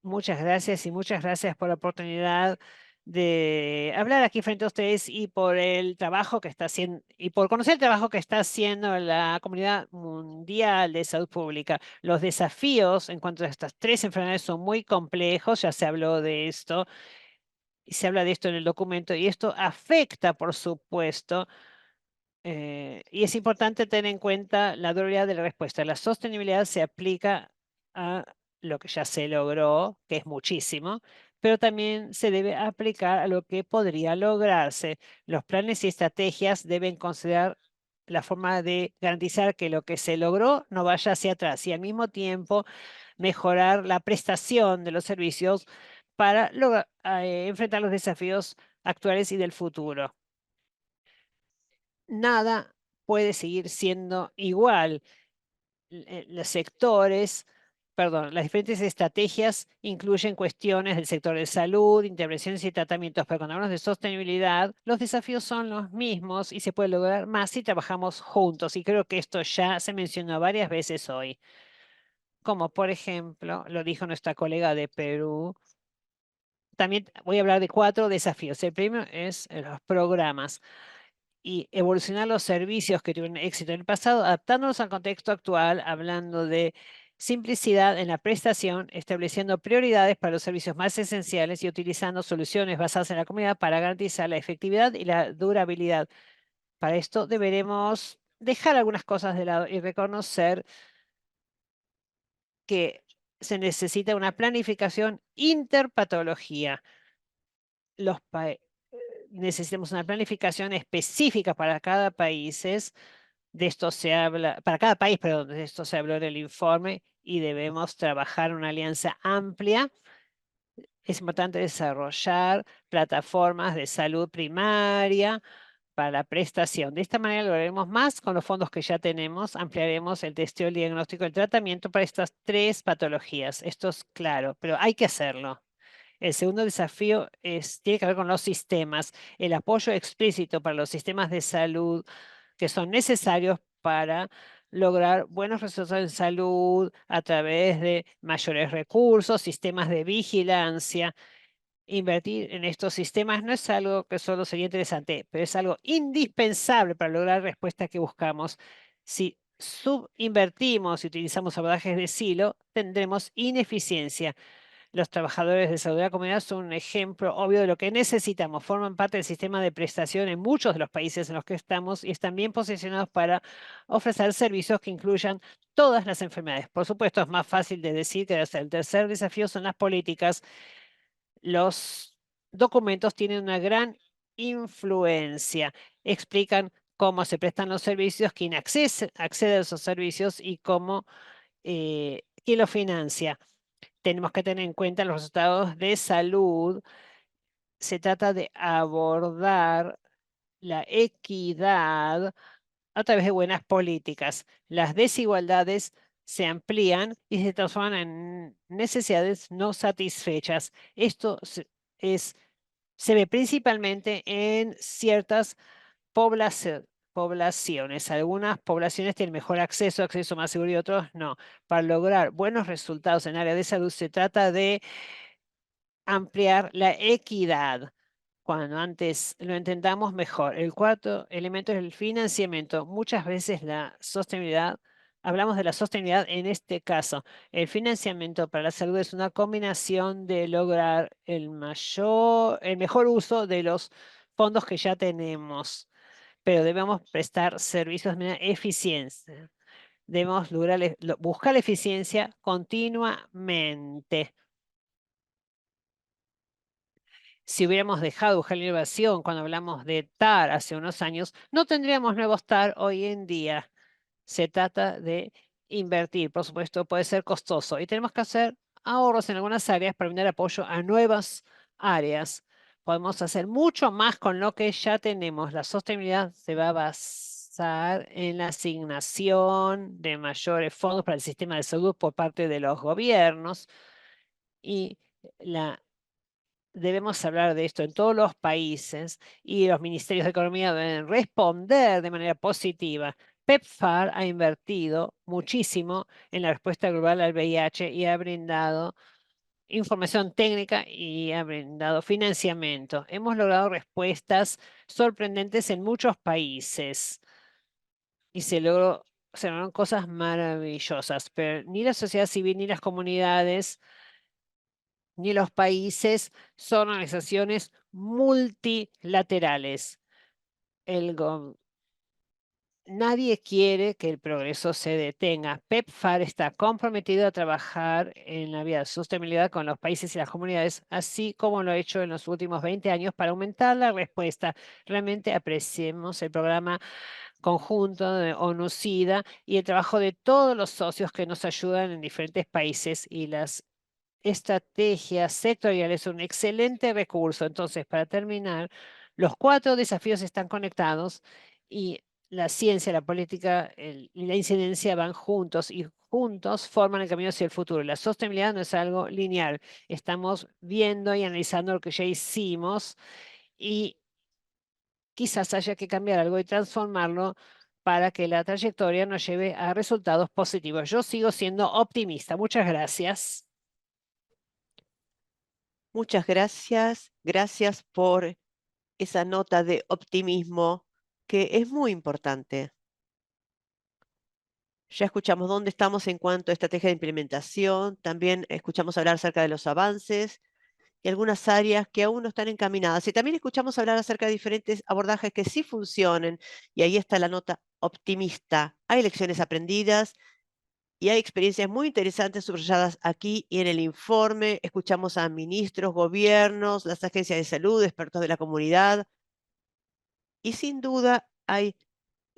Muchas gracias y muchas gracias por la oportunidad de hablar aquí frente a ustedes y por el trabajo que está haciendo y por conocer el trabajo que está haciendo la comunidad mundial de salud pública. Los desafíos en cuanto a estas 3 enfermedades son muy complejos, ya se habló de esto y se habla de esto en el documento y esto afecta, por supuesto, y es importante tener en cuenta la durabilidad de la respuesta. La sostenibilidad se aplica a lo que ya se logró, que es muchísimo, pero también se debe aplicar a lo que podría lograrse. Los planes y estrategias deben considerar la forma de garantizar que lo que se logró no vaya hacia atrás y al mismo tiempo mejorar la prestación de los servicios para enfrentar los desafíos actuales y del futuro. Nada puede seguir siendo igual. Los sectores, perdón, las diferentes estrategias incluyen cuestiones del sector de salud, intervenciones y tratamientos, pero cuando hablamos de sostenibilidad, los desafíos son los mismos y se puede lograr más si trabajamos juntos. Y creo que esto ya se mencionó varias veces hoy, como por ejemplo, lo dijo nuestra colega de Perú. También voy a hablar de 4 desafíos. El primero es los programas y evolucionar los servicios que tuvieron éxito en el pasado, adaptándolos al contexto actual, hablando de simplicidad en la prestación, estableciendo prioridades para los servicios más esenciales y utilizando soluciones basadas en la comunidad para garantizar la efectividad y la durabilidad. Para esto deberemos dejar algunas cosas de lado y reconocer que se necesita una planificación interpatología. Necesitamos una planificación específica para cada país De esto se habla, para cada país, perdón, de esto se habló en el informe y debemos trabajar en una alianza amplia. Es importante desarrollar plataformas de salud primaria para la prestación. De esta manera lograremos más con los fondos que ya tenemos. Ampliaremos el testeo, el diagnóstico, el tratamiento para estas 3 patologías. Esto es claro, pero hay que hacerlo. El segundo desafío tiene que ver con los sistemas, el apoyo explícito para los sistemas de salud que son necesarios para lograr buenos resultados en salud a través de mayores recursos, sistemas de vigilancia. Invertir en estos sistemas no es algo que solo sería interesante, pero es algo indispensable para lograr la respuesta que buscamos. Si subinvertimos y utilizamos abordajes de silo, tendremos ineficiencia. Los trabajadores de salud de la comunidad son un ejemplo obvio de lo que necesitamos. Forman parte del sistema de prestación en muchos de los países en los que estamos y están bien posicionados para ofrecer servicios que incluyan todas las enfermedades. Por supuesto, es más fácil de decir que de hacer. El tercer desafío son las políticas. Los documentos tienen una gran influencia. Explican cómo se prestan los servicios, quién accede a esos servicios y quién lo financia. Tenemos que tener en cuenta los resultados de salud. Se trata de abordar la equidad a través de buenas políticas. Las desigualdades se amplían y se transforman en necesidades no satisfechas. Esto se ve principalmente en ciertas poblaciones. Algunas poblaciones tienen mejor acceso más seguro y otros no. Para lograr buenos resultados en área de salud se trata de ampliar la equidad. Cuando antes lo intentamos, mejor. El cuarto elemento es el financiamiento. Muchas veces la sostenibilidad, hablamos de la sostenibilidad en este caso. El financiamiento para la salud es una combinación de lograr el mejor uso de los fondos que ya tenemos, pero debemos prestar servicios de manera eficiente. Debemos buscar la eficiencia continuamente. Si hubiéramos dejado de buscar la innovación cuando hablamos de TAR hace unos años, no tendríamos nuevos TAR hoy en día. Se trata de invertir, por supuesto, puede ser costoso y tenemos que hacer ahorros en algunas áreas para brindar apoyo a nuevas áreas. Podemos hacer mucho más con lo que ya tenemos. La sostenibilidad se va a basar en la asignación de mayores fondos para el sistema de salud por parte de los gobiernos y la debemos hablar de esto en todos los países y los ministerios de economía deben responder de manera positiva. PEPFAR ha invertido muchísimo en la respuesta global al VIH y ha brindado información técnica y ha brindado financiamiento. Hemos logrado respuestas sorprendentes en muchos países y se lograron cosas maravillosas, pero ni la sociedad civil ni las comunidades ni los países son organizaciones multilaterales. El Nadie quiere que el progreso se detenga. PEPFAR está comprometido a trabajar en la vía de sostenibilidad con los países y las comunidades, así como lo ha hecho en los últimos 20 años para aumentar la respuesta. Realmente apreciemos el programa conjunto de ONU-SIDA y el trabajo de todos los socios que nos ayudan en diferentes países y las estrategias sectoriales son un excelente recurso. Entonces, para terminar, los 4 desafíos están conectados y la ciencia, la política y la incidencia van juntos y juntos forman el camino hacia el futuro. La sostenibilidad no es algo lineal. Estamos viendo y analizando lo que ya hicimos y quizás haya que cambiar algo y transformarlo para que la trayectoria nos lleve a resultados positivos. Yo sigo siendo optimista. Muchas gracias. Muchas gracias. Gracias por esa nota de optimismo que es muy importante. Ya escuchamos dónde estamos en cuanto a estrategia de implementación, también escuchamos hablar acerca de los avances y algunas áreas que aún no están encaminadas. Y también escuchamos hablar acerca de diferentes abordajes que sí funcionen. Y ahí está la nota optimista. Hay lecciones aprendidas y hay experiencias muy interesantes subrayadas aquí y en el informe. Escuchamos a ministros, gobiernos, las agencias de salud, expertos de la comunidad. Y sin duda hay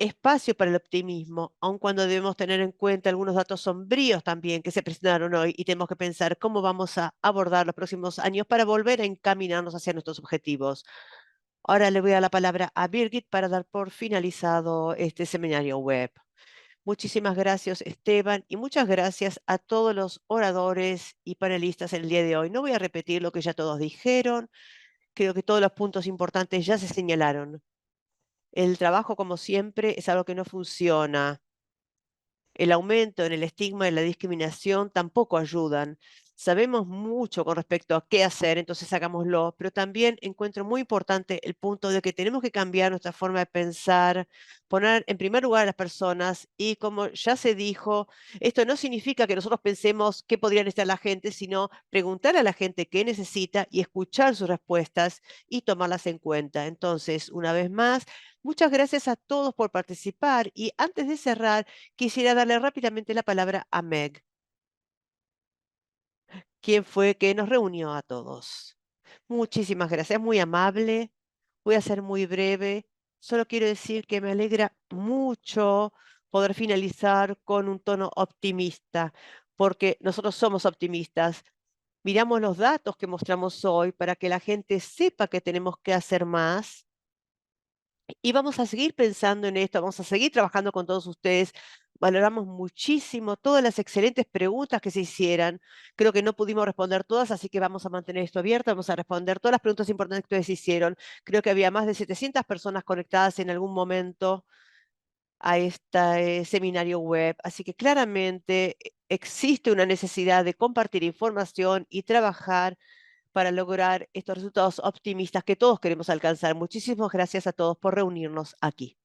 espacio para el optimismo, aun cuando debemos tener en cuenta algunos datos sombríos también que se presentaron hoy y tenemos que pensar cómo vamos a abordar los próximos años para volver a encaminarnos hacia nuestros objetivos. Ahora le voy a dar la palabra a Birgit para dar por finalizado este seminario web. Muchísimas gracias, Esteban, y muchas gracias a todos los oradores y panelistas en el día de hoy. No voy a repetir lo que ya todos dijeron, creo que todos los puntos importantes ya se señalaron. El trabajo, como siempre, es algo que no funciona. El aumento en el estigma y la discriminación tampoco ayudan. Sabemos mucho con respecto a qué hacer, entonces hagámoslo, pero también encuentro muy importante el punto de que tenemos que cambiar nuestra forma de pensar, poner en primer lugar a las personas y como ya se dijo, esto no significa que nosotros pensemos qué podría necesitar la gente, sino preguntar a la gente qué necesita y escuchar sus respuestas y tomarlas en cuenta. Entonces, una vez más, muchas gracias a todos por participar y antes de cerrar, quisiera darle rápidamente la palabra a Meg, quien fue que nos reunió a todos. Muchísimas gracias, muy amable. Voy a ser muy breve. Solo quiero decir que me alegra mucho poder finalizar con un tono optimista, porque nosotros somos optimistas. Miramos los datos que mostramos hoy para que la gente sepa que tenemos que hacer más. Y vamos a seguir pensando en esto, vamos a seguir trabajando con todos ustedes. Valoramos muchísimo todas las excelentes preguntas que se hicieran. Creo que no pudimos responder todas, así que vamos a mantener esto abierto. Vamos a responder todas las preguntas importantes que ustedes hicieron. Creo que había más de 700 personas conectadas en algún momento a este seminario web. Así que claramente existe una necesidad de compartir información y trabajar para lograr estos resultados optimistas que todos queremos alcanzar. Muchísimas gracias a todos por reunirnos aquí.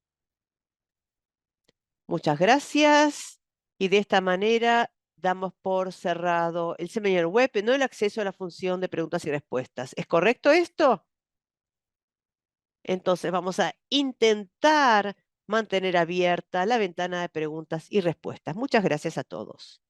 Muchas gracias. Y de esta manera damos por cerrado el seminario web, no el acceso a la función de preguntas y respuestas. ¿Es correcto esto? Entonces vamos a intentar mantener abierta la ventana de preguntas y respuestas. Muchas gracias a todos.